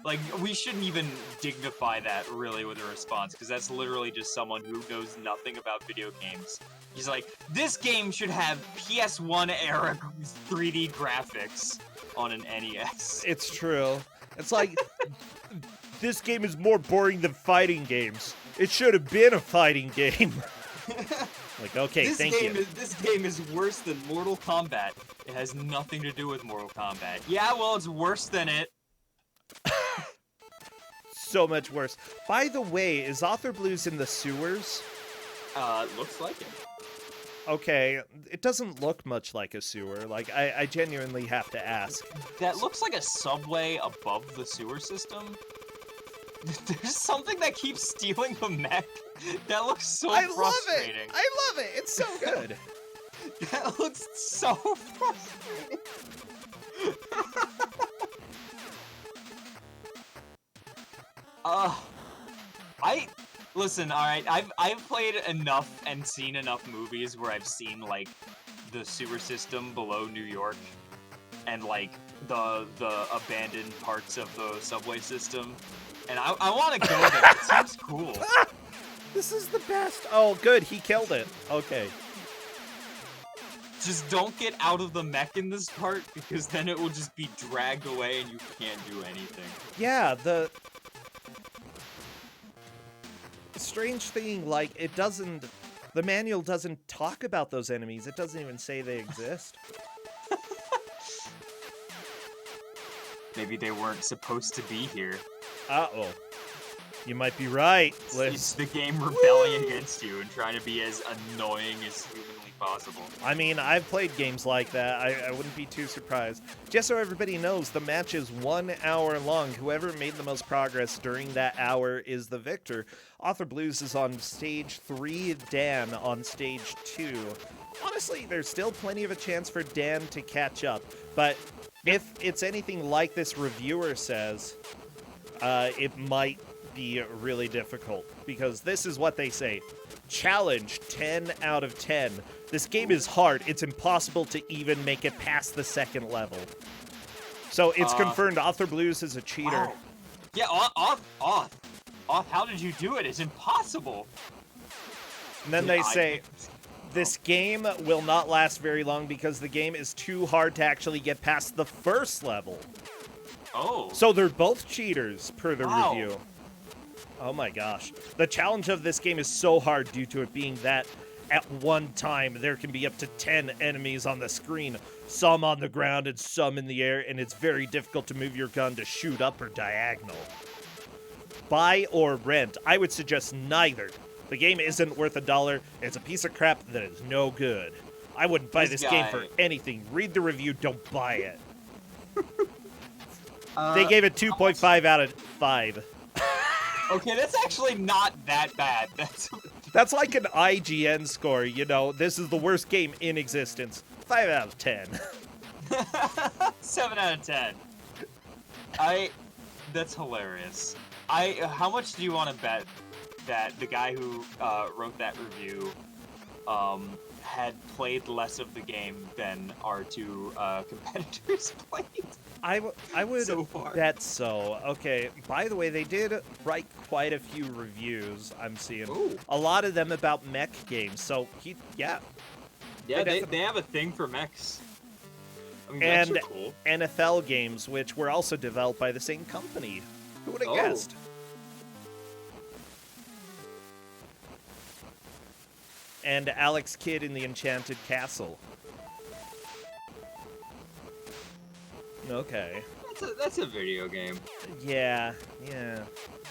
like, we shouldn't even dignify that, really, with a response, because that's literally just someone who knows nothing about video games. He's like, this game should have PS1-era 3D graphics on an NES. It's true. It's like, this game is more boring than fighting games. It should have been a fighting game. Like, okay, thank you. This game is worse than Mortal Kombat. It has nothing to do with Mortal Kombat. Yeah, well, it's worse than it. So much worse. By the way, is Author Blues in the sewers? Looks like it. Okay, it doesn't look much like a sewer. Like, I genuinely have to ask. That looks like a subway above the sewer system. There's something that keeps stealing the mech. That looks so frustrating. I love it. It's so good. That looks so frustrating. Listen, alright, I've played enough and seen enough movies where I've seen, like, the sewer system below New York and, like, the abandoned parts of the subway system. And I want to go there. It seems cool. This is the best. Oh, good. He killed it. Okay. Just don't get out of the mech in this part, because then it will just be dragged away and you can't do anything. Yeah, the strange thing, like, it doesn't... The manual doesn't talk about those enemies. It doesn't even say they exist. Maybe they weren't supposed to be here. Uh-oh. You might be right. It's the game rebelling against you and trying to be as annoying as humanly possible. I mean, I've played games like that. I wouldn't be too surprised. Just so everybody knows, the match is 1 hour long. Whoever made the most progress during that hour is the victor. Author Blues is on stage 3, Dan on stage 2. Honestly, there's still plenty of a chance for Dan to catch up. But if it's anything like this reviewer says, it might be really difficult. Because this is what they say. Challenge 10 out of 10. This game is hard. It's impossible to even make it past the second level. So it's confirmed Author Blues is a cheater. Wow. Yeah, Auth, how did you do it? It's impossible. And then they say, this game will not last very long because the game is too hard to actually get past the first level. Oh. So they're both cheaters, per the Wow. review. Oh my gosh. The challenge of this game is so hard due to it being that at one time there can be up to 10 enemies on the screen, some on the ground and some in the air, and it's very difficult to move your gun to shoot up or diagonal. Buy or rent? I would suggest neither. The game isn't worth $1. It's a piece of crap that is no good. I wouldn't buy this game for anything. Read the review, don't buy it. They gave it 2.5 out of 5. Okay, that's actually not that bad. That's like an IGN score, you know. This is the worst game in existence. 5 out of 10. 7 out of 10. That's hilarious. How much do you want to bet that the guy who wrote that review had played less of the game than our two competitors played? I would So far. bet so. Okay, by the way, they did write quite a few reviews, I'm seeing. Ooh. A lot of them about mech games, so yeah. Yeah, They they have a thing for mechs. I mean, And mechs are cool. NFL games, which were also developed by the same company. Who would have Oh. guessed? And Alex Kidd in the Enchanted Castle. Okay. That's a video game. Yeah.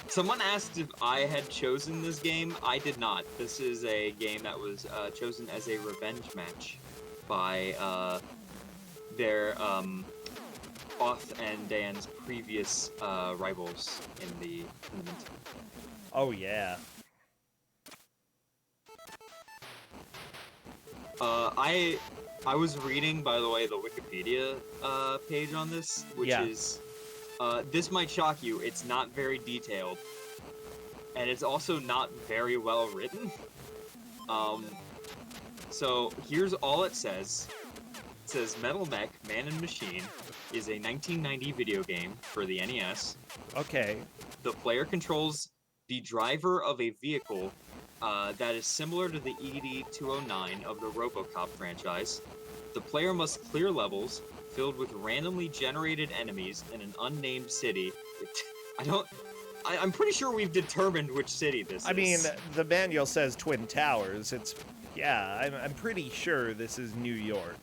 Someone asked if I had chosen this game. I did not. This is a game that was chosen as a revenge match by their Auth and Dan's previous rivals in the tournament. Oh, yeah. I was reading, by the way, the Wikipedia page on this, which is, this might shock you, it's not very detailed, and it's also not very well written. So here's all it says. It says MetalMech Man and Machine is a 1990 video game for the NES. Okay. The player controls the driver of a vehicle that is similar to the ED-209 of the RoboCop franchise. The player must clear levels filled with randomly generated enemies in an unnamed city. I'm pretty sure we've determined which city this is. I mean, the manual says Twin Towers. I'm pretty sure this is New York.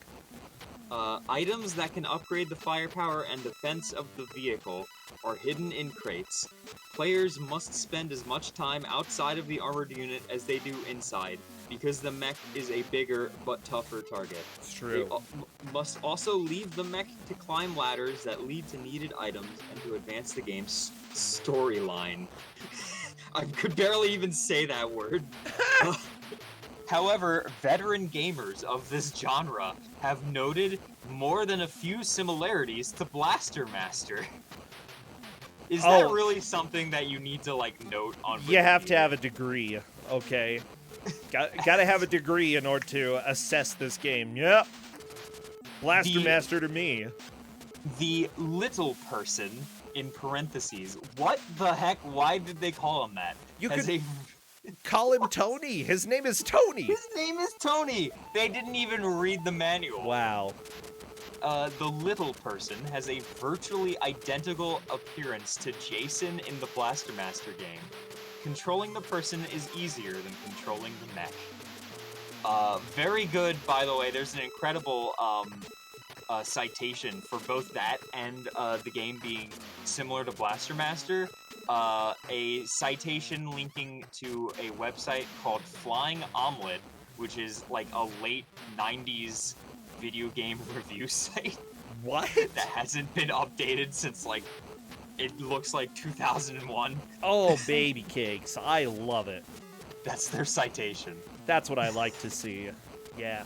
Items that can upgrade the firepower and defense of the vehicle are hidden in crates. Players must spend as much time outside of the armored unit as they do inside, because the mech is a bigger but tougher target. It's true. They must also leave the mech to climb ladders that lead to needed items and to advance the game's storyline. I could barely even say that word. However, veteran gamers of this genre have noted more than a few similarities to Blaster Master. Is that really something that you need to, note on Wikipedia? You have to have a degree, okay? Gotta have a degree in order to assess this game. Yep. Blaster Master to me. The little person, in parentheses. What the heck? Why did they call him that? Call him Tony. His name is Tony. His name is Tony. They didn't even read the manual. Wow. The little person has a virtually identical appearance to Jason in the Blaster Master game. Controlling the person is easier than controlling the mech. Very good, by the way. There's an incredible citation for both that and the game being similar to Blaster Master. a citation linking to a website called Flying Omelet, which is like a late 90s video game review site. What? That hasn't been updated since, like, it looks like 2001. Oh, baby cakes. I love it. That's their citation. That's what I like to see. Yeah.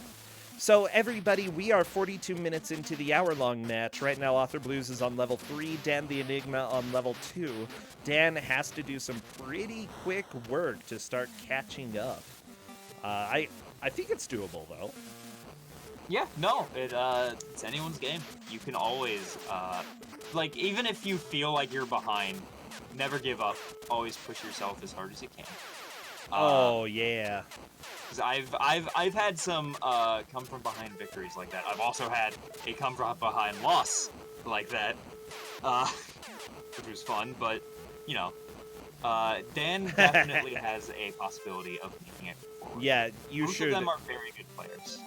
So, everybody, we are 42 minutes into the hour-long match. Right now, Author Blues is on level 3, Dan the Enigma on level 2. Dan has to do some pretty quick work to start catching up. I think it's doable, though. Yeah, no, it's anyone's game. You can always, like, even if you feel like you're behind, never give up. Always push yourself as hard as you can. Oh, yeah. Because I've had some come from behind victories like that. I've also had a come from behind loss like that, which was fun. But you know, Dan definitely has a possibility of making it forward. Yeah, you Both should. of them are very good players.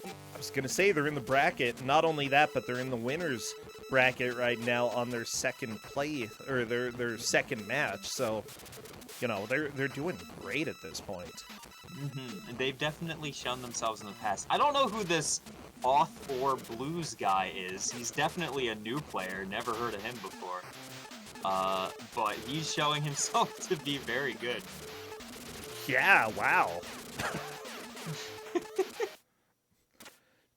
I was gonna say they're in the bracket. Not only that, but they're in the winners bracket right now on their second play or their second match. So, you know, they're doing great at this point. And they've definitely shown themselves in the past. I don't know who this Auth or Blues guy is. He's definitely a new player. Never heard of him before. But he's showing himself to be very good. Yeah, wow.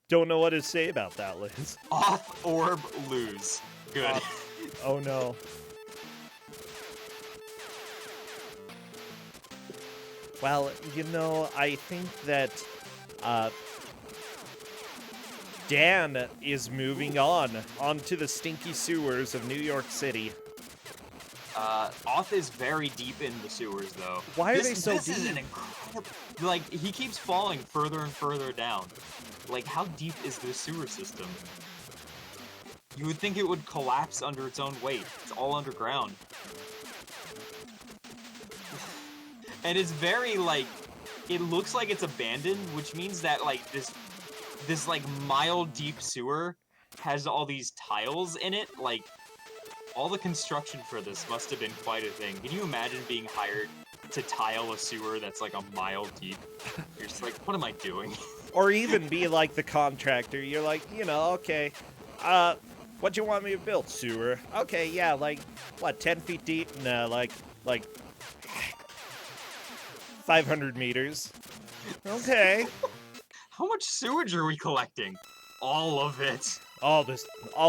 Don't know what to say about that, Liz. Auth or lose. Good. Oh no. Well, you know, I think that Dan is moving onto the stinky sewers of New York City. Auth is very deep in the sewers, though. Why are they so this deep? Is an incredible... Like, he keeps falling further and further down. Like, how deep is the sewer system? You would think it would collapse under its own weight. It's all underground. And it's very, like, it looks like it's abandoned, which means that, like, this like, mile deep sewer has all these tiles in it. Like, all the construction for this must have been quite a thing. Can you imagine being hired to tile a sewer that's, like, a mile deep? You're just like, what am I doing? Or even be like the contractor. You're like, you know, okay, what do you want me to build? Sewer? Okay, yeah, like, what, 10 feet deep? No, like 500 meters. Okay. How much sewage are we collecting? All of it. All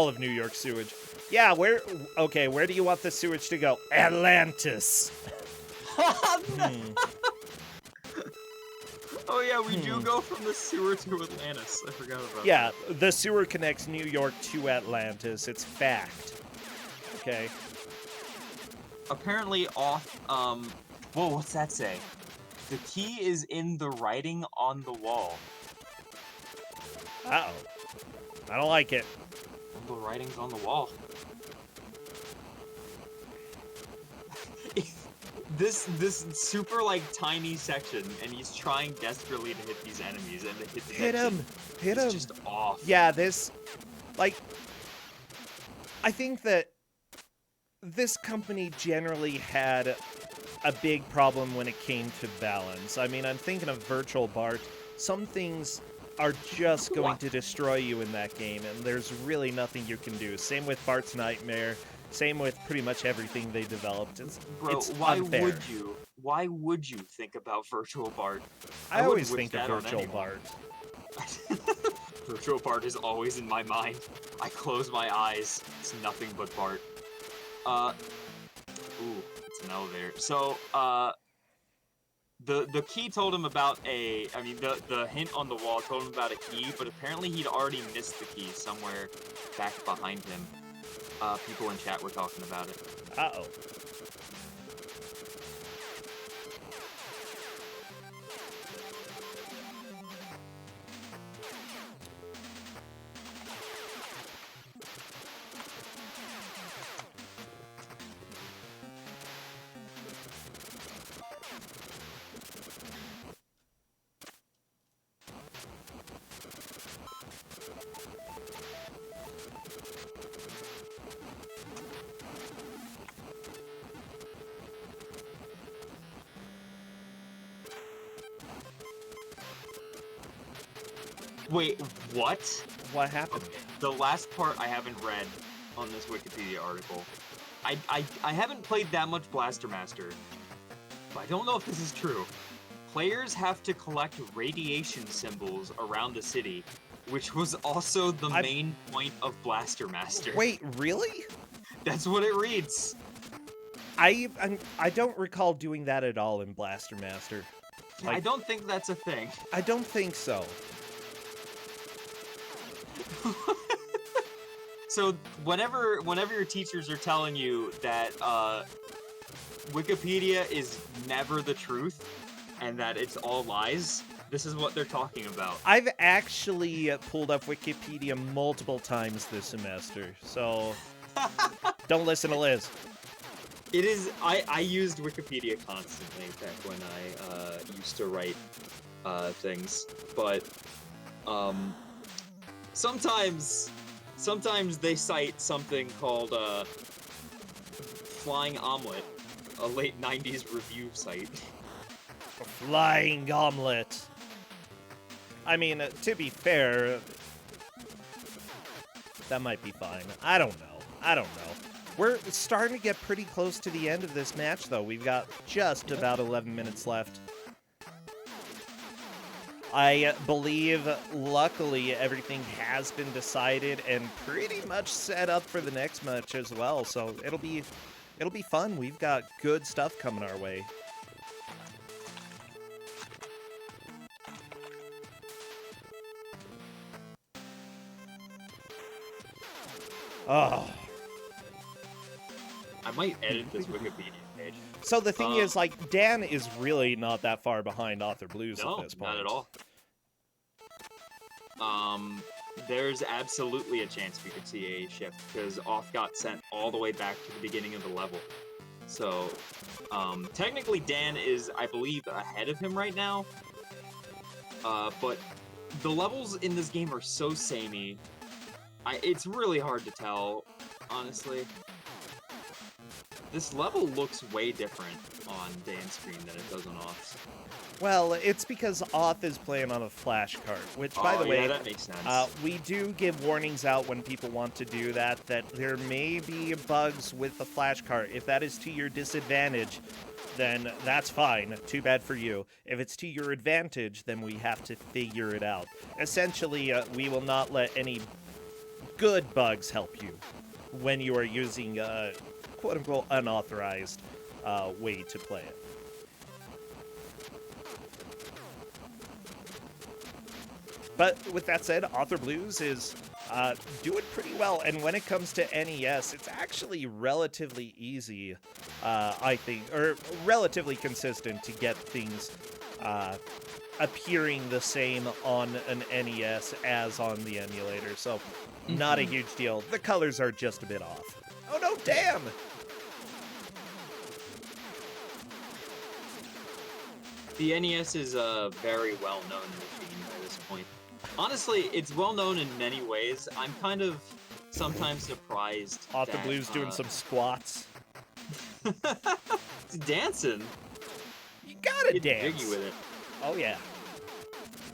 of New York sewage. Yeah, where do you want the sewage to go? Atlantis. Oh yeah, we do go from the sewer to Atlantis. I forgot about Yeah, the sewer connects New York to Atlantis. It's fact. Okay. Apparently off, whoa, what's that say? The key is in the writing on the wall. Uh-oh. I don't like it. The writing's on the wall. This super, like, tiny section, and he's trying desperately to hit these enemies, and Hit him! Hit him! It's just off. Yeah, this, like, I think that this company generally had a big problem when it came to balance. I mean, I'm thinking of Virtual Bart. Some things are just going to destroy you in that game, and there's really nothing you can do. Same with Bart's Nightmare. Same with pretty much everything they developed. It's why unfair. would you? Why would you think about Virtual Bart? I always think of Virtual Bart. Virtual Bart is always in my mind. I close my eyes. It's nothing but Bart. Ooh, it's an elevator. So, the key told him about the hint on the wall told him about a key, but apparently he'd already missed the key somewhere back behind him. People in chat were talking about it. Uh-oh. Wait, what? What happened? The last part I haven't read on this Wikipedia article. I haven't played that much Blaster Master, but I don't know if this is true. Players have to collect radiation symbols around the city, which was also the main point of Blaster Master. Wait, really? That's what it reads. I don't recall doing that at all in Blaster Master. I don't think that's a thing. I don't think so. So whenever your teachers are telling you that Wikipedia is never the truth and that it's all lies, this is what they're talking about. I've actually pulled up Wikipedia multiple times this semester, so don't listen to Liz. It is. I used Wikipedia constantly back when I used to write things, but sometimes they cite something called Flying Omelet, a late '90s review site. Flying Omelet. I mean, to be fair, that might be fine. I don't know. We're starting to get pretty close to the end of this match, though. We've got just about 11 minutes left. I believe, luckily, everything has been decided and pretty much set up for the next match as well. So it'll be fun. We've got good stuff coming our way. Oh. I might edit this Wikipedia page. So the thing is, like, Dan is really not that far behind Author Blues No, at this point. not at all. There's absolutely a chance we could see a shift because Off got sent all the way back to the beginning of the level. So, technically Dan is, I believe, ahead of him right now. But the levels in this game are so samey. It's really hard to tell, honestly. This level looks way different on Dan's screen than it does on Off's. Well, it's because Auth is playing on a flash cart, which, by the way, yeah, that makes sense. We do give warnings out when people want to do that there may be bugs with the flash cart. If that is to your disadvantage, then that's fine. Too bad for you. If it's to your advantage, then we have to figure it out. Essentially, we will not let any good bugs help you when you are using quote-unquote unauthorized way to play it. But with that said, Author Blues is doing pretty well, and when it comes to NES, it's actually relatively easy, I think, or relatively consistent to get things appearing the same on an NES as on the emulator, so not a huge deal. The colors are just a bit off. Oh no, damn! The NES is a very well-known machine by this point. Honestly, it's well-known in many ways. I'm kind of sometimes surprised Author Blues doing some squats. It's dancing. You gotta Get dance. jiggy with it. Oh yeah.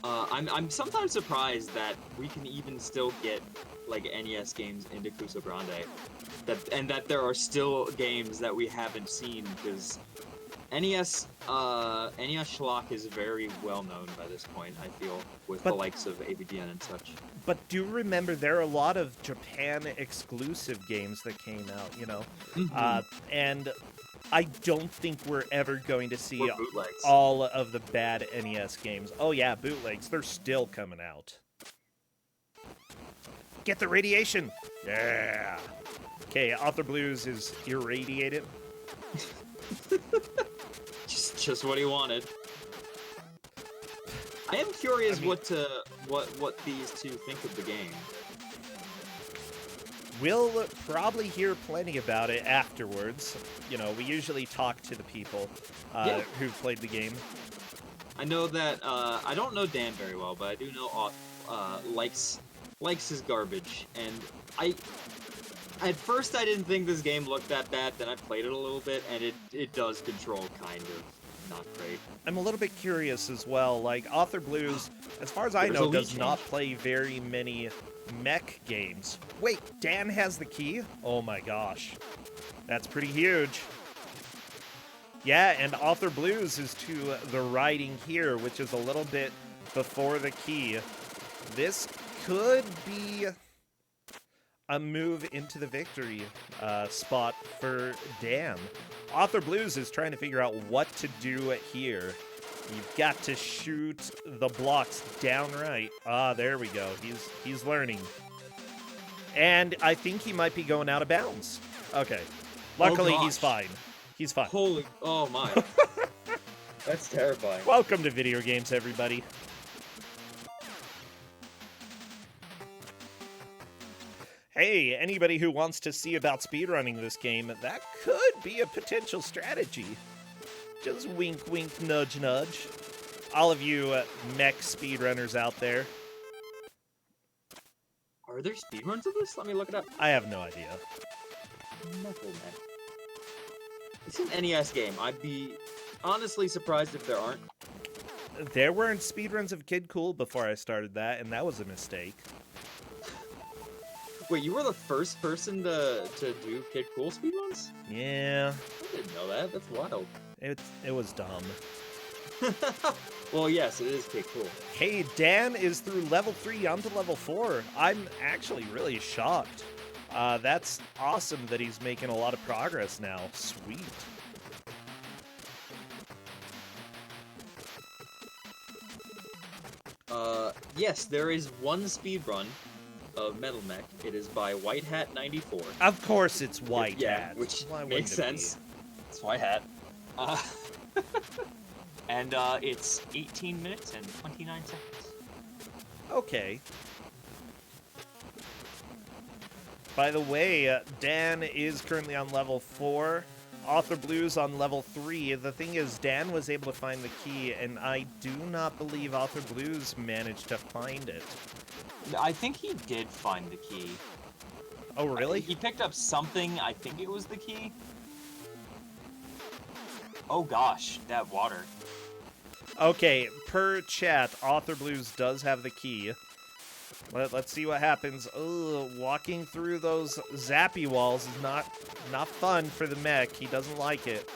I'm sometimes surprised that we can even still get like NES games into Kusogr4nde, and that there are still games that we haven't seen because NES schlock is very well known by this point, I feel, with the likes of AVGN and such. But do remember, there are a lot of Japan exclusive games that came out, you know, and I don't think we're ever going to see all of the bad NES games. Oh yeah, bootlegs, they're still coming out. Get the radiation! Yeah! Okay, Author Blues is irradiated. Just what he wanted. I am curious what these two think of the game. We'll probably hear plenty about it afterwards. You know, we usually talk to the people who've played the game. I know that I don't know Dan very well, but I do know Oth likes his garbage, and at first I didn't think this game looked that bad. Then I played it a little bit, and it does control kind of not great. I'm a little bit curious as well. Like, Author Blues, as far as I There's know, a lead does not change. play very many mech games. Wait, Dan has the key? Oh my gosh. That's pretty huge. Yeah, and Author Blues is to the writing here, which is a little bit before the key. This could be a move into the victory spot for Dan. Author Blues is trying to figure out what to do here. You've got to shoot the blocks downright. Ah, there we go. He's learning. And I think he might be going out of bounds. Okay. Luckily, he's gosh. fine. He's fine. Holy, oh my. That's terrifying. Welcome to video games, everybody. Hey, anybody who wants to see about speedrunning this game, that could be a potential strategy. Just wink, wink, nudge, nudge. All of you mech speedrunners out there. Are there speedruns of this? Let me look it up. I have no idea. MetalMech. It's an NES game. I'd be honestly surprised if there aren't. There weren't speedruns of Kid Cool before I started that, and that was a mistake. Wait, you were the first person to do Kid Cool speedruns? Yeah, I didn't know that. That's wild. it was dumb. Well, yes, it is Kid Cool. Hey, Dan is through level 3 onto level 4. I'm actually really shocked. That's awesome that he's making a lot of progress now. Sweet. Yes, there is one speedrun of MetalMech. It is by White Hat 94. Of course it's White Yeah, Hat. which Why wouldn't makes it be? sense. It's White Hat. And it's 18 minutes and 29 seconds. Okay. By the way, Dan is currently on level 4. Author Blues on level 3. The thing is, Dan was able to find the key, and I do not believe Author Blues managed to find it. I think he did find the key. Oh, really? He picked up something. I think it was the key. Oh gosh, that water. Okay, per chat, Author Blues does have the key. Let's see what happens. Ugh, walking through those zappy walls is not fun for the mech. He doesn't like it.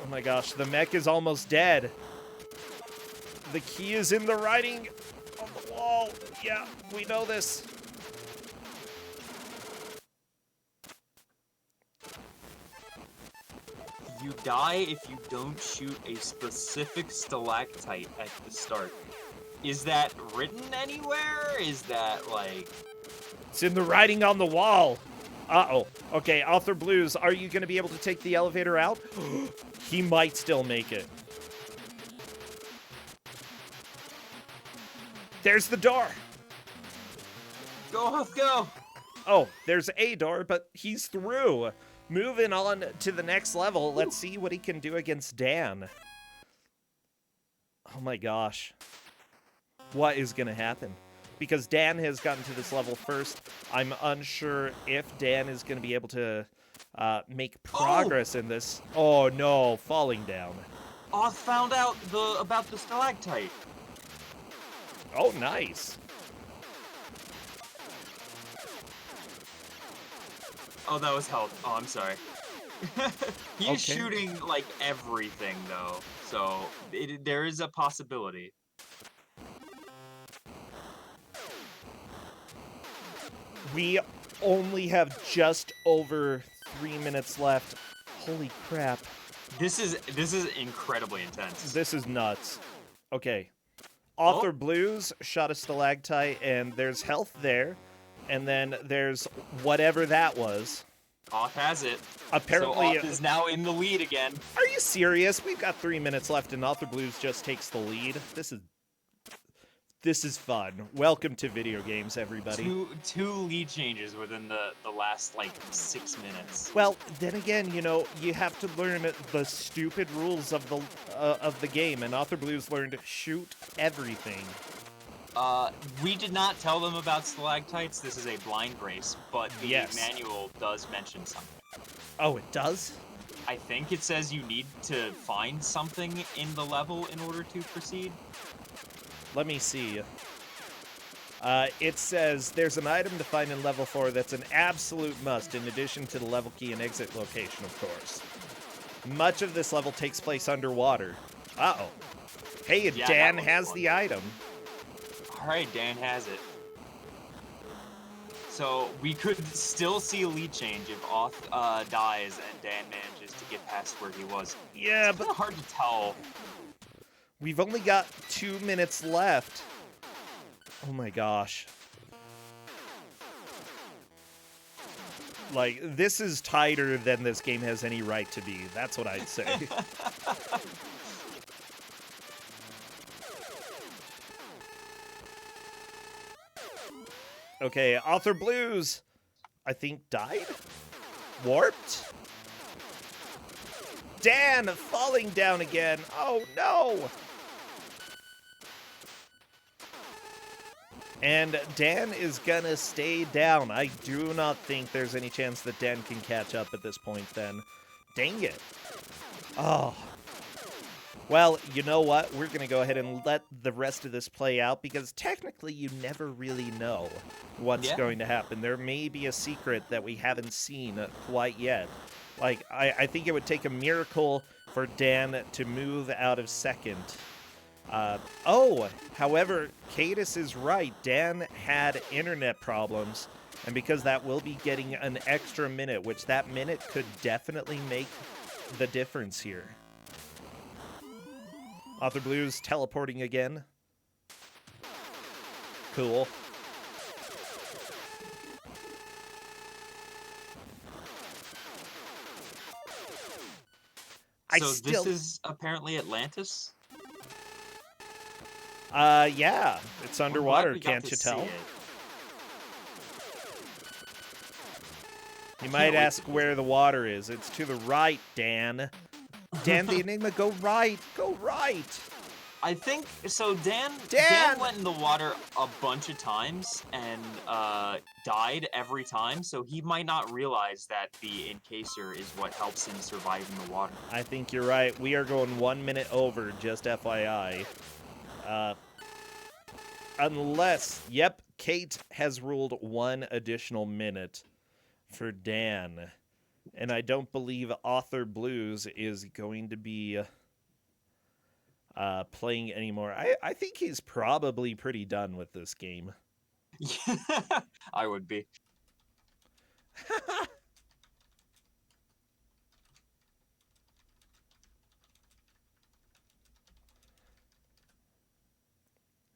Oh my gosh, the mech is almost dead. The key is in the writing on the wall. Yeah, we know this. You die if you don't shoot a specific stalactite at the start. Is that written anywhere? Is that, like... It's in the writing on the wall. Uh-oh. Okay, Author Blues, are you going to be able to take the elevator out? He might still make it. There's the door. Go, Huff, go! Oh, there's a door, but he's through. Moving on to the next level, let's see what he can do against Dan. Oh my gosh. What is going to happen? Because Dan has gotten to this level first, I'm unsure if Dan is going to be able to make progress in this. Oh no, falling down. I found out about the stalactite. Oh, nice. Oh, that was health. Oh, I'm sorry. He's Okay. shooting, like, everything, though. So, there is a possibility. We only have just over 3 minutes left. Holy crap. This is incredibly intense. This is nuts. Okay. Author Blues shot a stalactite, and there's health there. And then there's whatever that was. Off has it. Apparently, so Off is now in the lead again. Are you serious? We've got 3 minutes left, and Author Blues just takes the lead. This is fun. Welcome to video games, everybody. Two lead changes within the last, like, 6 minutes. Well, then again, you know, you have to learn the stupid rules of the game, and Author Blues learned shoot everything. We did not tell them about stalactites. This is a blind race, but the Yes. manual does mention something. Oh, it does? I think it says you need to find something in the level in order to proceed. Let me see. It says there's an item to find in level 4 that's an absolute must, in addition to the level key and exit location, of course. Much of this level takes place underwater. Uh-oh. Hey, Yeah, Dan that has looks the item. Alright, Dan has it. So we could still see a lead change if Oth dies and Dan manages to get past where he was. Yeah, It's but kinda hard to tell. we've only got 2 minutes left. Oh my gosh. Like, this is tighter than this game has any right to be. That's what I'd say. Okay, Author Blues, I think, died? Warped? Dan falling down again. Oh no! And Dan is gonna stay down. I do not think there's any chance that Dan can catch up at this point then. Dang it. Oh. Well, you know what? We're gonna go ahead and let the rest of this play out, because technically you never really know what's going to happen. There may be a secret that we haven't seen quite yet. Like, I think it would take a miracle for Dan to move out of second. However, Cadus is right. Dan had internet problems, and because that will be getting an extra minute, which that minute could definitely make the difference here. Author Blues teleporting again. Cool. So this is apparently Atlantis? Yeah. It's underwater, we got can't to you see tell? it. You I might can't wait ask to where the water is. It's to the right, Dan. Dan the Enigma, go right! Go right! I think so. Dan went in the water a bunch of times and died every time. So he might not realize that the encaser is what helps him survive in the water. I think you're right. We are going 1 minute over, just FYI. Unless, yep, Kate has ruled 1 additional minute for Dan. And I don't believe Author Blues is going to be playing anymore. I think he's probably pretty done with this game. I would be.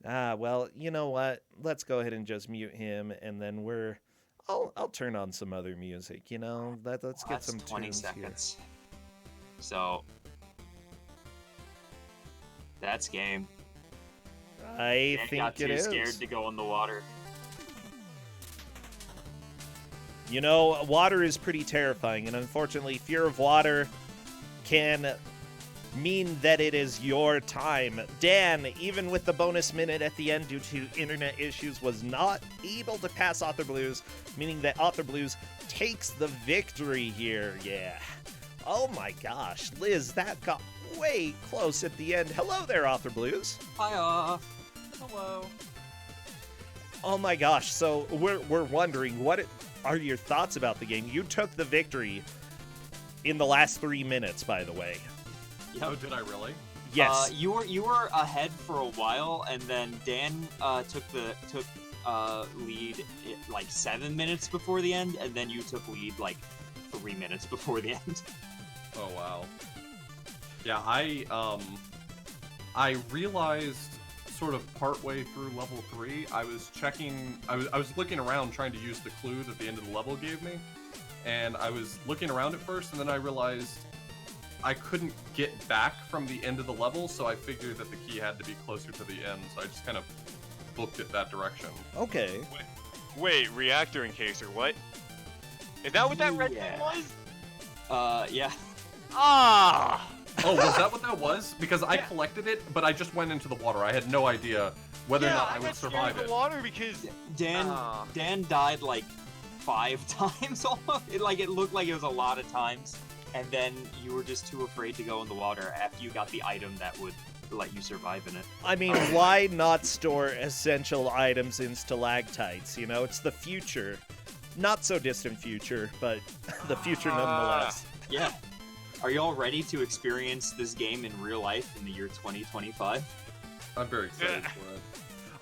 Well, you know what? Let's go ahead and just mute him, and then I'll turn on some other music, you know? Let's get some 20 tunes seconds. So that's game. here. I Dan think got it too is. scared to go in the water. You know, water is pretty terrifying, and unfortunately, fear of water can mean that it is your time. Dan, even with the bonus minute at the end due to internet issues, was not able to pass Author Blues, meaning that Author Blues takes the victory here. Yeah. Oh my gosh, Liz, that got way close at the end. Hello there, Author Blues. Hiya. Hello. Oh my gosh, so we're wondering, what are your thoughts about the game? You took the victory in the last 3 minutes, by the way. Yep. Oh, did I really? Yes. You were ahead for a while, and then Dan took lead like 7 minutes before the end, and then you took lead like 3 minutes before the end. Oh wow. Yeah, I realized sort of partway through level 3, I was looking around trying to use the clue that the end of the level gave me, and I was looking around at first, and then I realized I couldn't get back from the end of the level, so I figured that the key had to be closer to the end, so I just kind of booked it that direction. Okay. Wait, reactor encaser, what? Is that what that red thing Yeah. was? Yeah. Ah! Oh, was that what that was? Because I collected it, but I just went into the water. I had no idea whether or not I would got survive scared of it. the water because... Dan died like 5 times almost. It looked like it was a lot of times. and then you were just too afraid to go in the water after you got the item that would let you survive in it. I mean, why not store essential items in stalactites? You know, it's the future. Not so distant future, but the future nonetheless. Yeah. Are y'all ready to experience this game in real life in the year 2025? I'm very excited for it.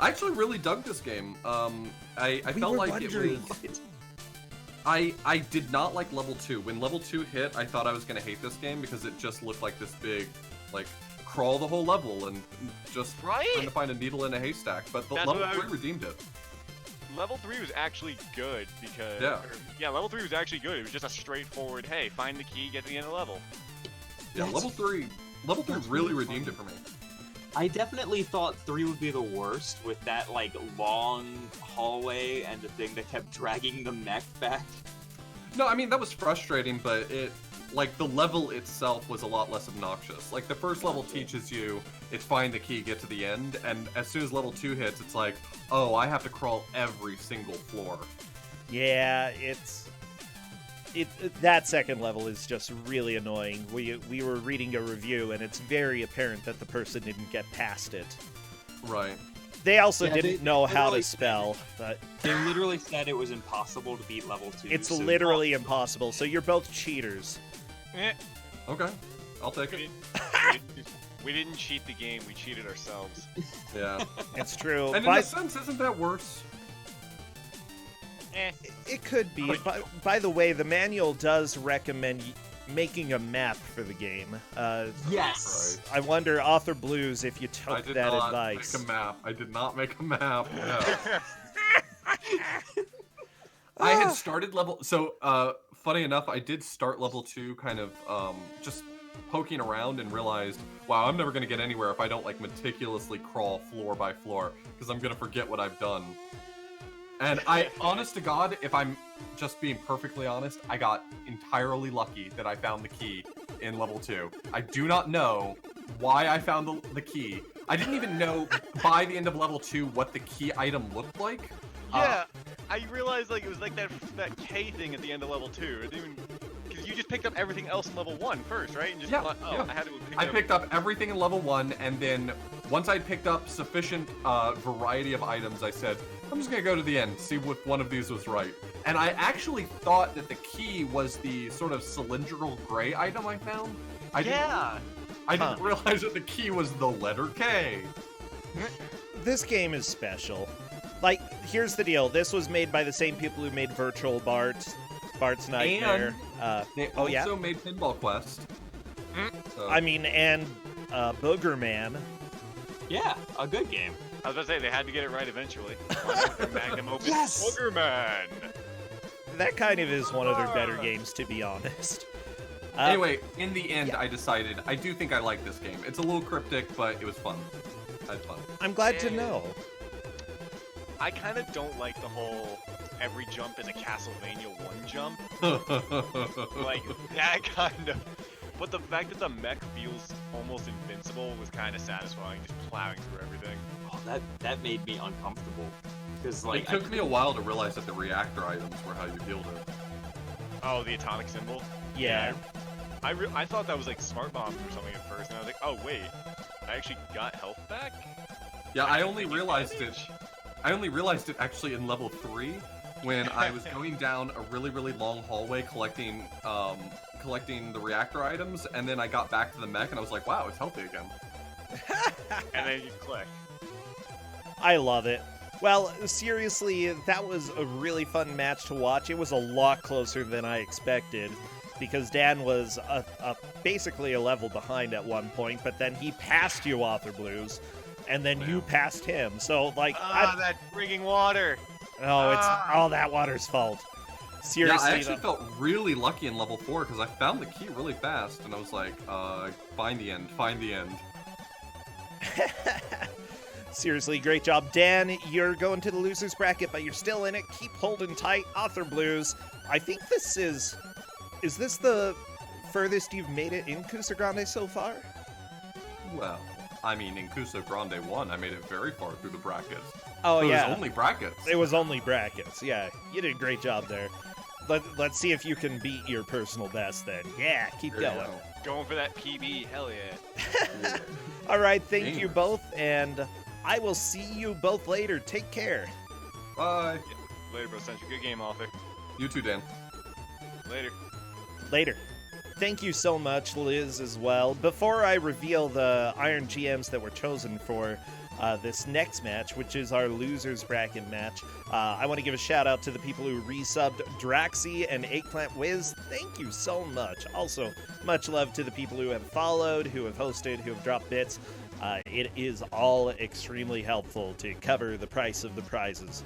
I actually really dug this game. I felt like it was... I did not like level 2. When level 2 hit, I thought I was going to hate this game because it just looked like this big, like, crawl the whole level and just trying to find a needle in a haystack. But the level 3 redeemed it. Level 3 was actually good because... Yeah. Level 3 was actually good. It was just a straightforward, hey, find the key, get to the end of the level. Yeah, level 3 really redeemed it for me. I definitely thought 3 would be the worst with that, like, long hallway and the thing that kept dragging the mech back. No, I mean, that was frustrating, but like, the level itself was a lot less obnoxious. Like, the first level teaches you, it's find the key, get to the end, and as soon as level 2 hits, it's like, oh, I have to crawl every single floor. Yeah, that second level is just really annoying. We were reading a review, and it's very apparent that the person didn't get past it. Right. They also Yeah, didn't know how to spell, but... They literally said it was impossible to beat level 2. It's so literally impossible, so you're both cheaters. Okay, I'll take We it. we didn't cheat the game, we cheated ourselves. Yeah. It's true. And in a sense, isn't that worse? It could be. By the way, the manual does recommend making a map for the game. Yes! Right. I wonder, Author Blues, if you took that advice. I did not make a map. I did not make a map. No. I had started level... So, funny enough, I did start level 2 kind of just poking around and realized, wow, I'm never going to get anywhere if I don't, like, meticulously crawl floor by floor, because I'm going to forget what I've done. And honest to God, if I'm just being perfectly honest, I got entirely lucky that I found the key in level 2. I do not know why I found the key. I didn't even know by the end of level 2 what the key item looked like. Yeah, I realized like it was like that K thing at the end of level 2. It didn't, because you just picked up everything else in level 1 first, right? And just thought, I had to picked up everything in level 1, and then once I'd picked up sufficient variety of items, I said, I'm just gonna go to the end, see if one of these was right. And I actually thought that the key was the sort of cylindrical gray item I found. I didn't realize that the key was the letter K. This game is special. Like, here's the deal. This was made by the same people who made Virtual Bart's Nightmare. They also made Pinball Quest. So. I mean, and Booger Man. Yeah, a good game. I was about to say, they had to get it right eventually. Magnum Opus Yes! Booger Man! That kind of is one of their better games, to be honest. Anyway, in the end, I decided, I do think I like this game. It's a little cryptic, but it was fun. I had fun. I'm glad to know. I kind of don't like the whole every jump is a Castlevania 1 jump. Like, that kind of... But the fact that the mech feels almost invincible was kind of satisfying, just plowing through everything. Oh, that made me uncomfortable. Because, like, it took me a while to realize that the reactor items were how you build it. Oh, the atomic symbol? Yeah. I thought that was like smart bombs or something at first, and I was like, oh wait, I actually got health back? Yeah, I only realized it actually in level 3 when I was going down a really, really long hallway collecting the reactor items, and then I got back to the mech and I was like, wow, it's healthy again. And then you click. I love it. Well, seriously, that was a really fun match to watch. It was a lot closer than I expected, because Dan was basically a level behind at one point, but then he passed you, Author Blues, and then you passed him. So, like... that frigging water! Oh, it's all that water's fault. Seriously, yeah, I actually felt really lucky in level 4, because I found the key really fast, and I was like, find the end, find the end. Seriously, great job. Dan, you're going to the loser's bracket, but you're still in it. Keep holding tight. Author Blues. I think this is... Is this the furthest you've made it in Kusogr4nde so far? Well, I mean, in Kusogr4nde 1, I made it very far through the brackets. Oh, so yeah. It was only brackets. It was only brackets, yeah. You did a great job there. let's see if you can beat your personal best then. Yeah, keep There you going. go. Going for that PB, hell yeah. All right, thank you Gamers. both, and I will see you both later. Take care. Bye. Later, bro. Sent you good game, author. You too, Dan. Later. Later. Thank you so much, Liz, as well. Before I reveal the Iron GMs that were chosen for this next match, which is our losers bracket match, I want to give a shout out to the people who resubbed Draxy and Eggplant Wiz. Thank you so much. Also, much love to the people who have followed, who have hosted, who have dropped bits. It is all extremely helpful to cover the price of the prizes.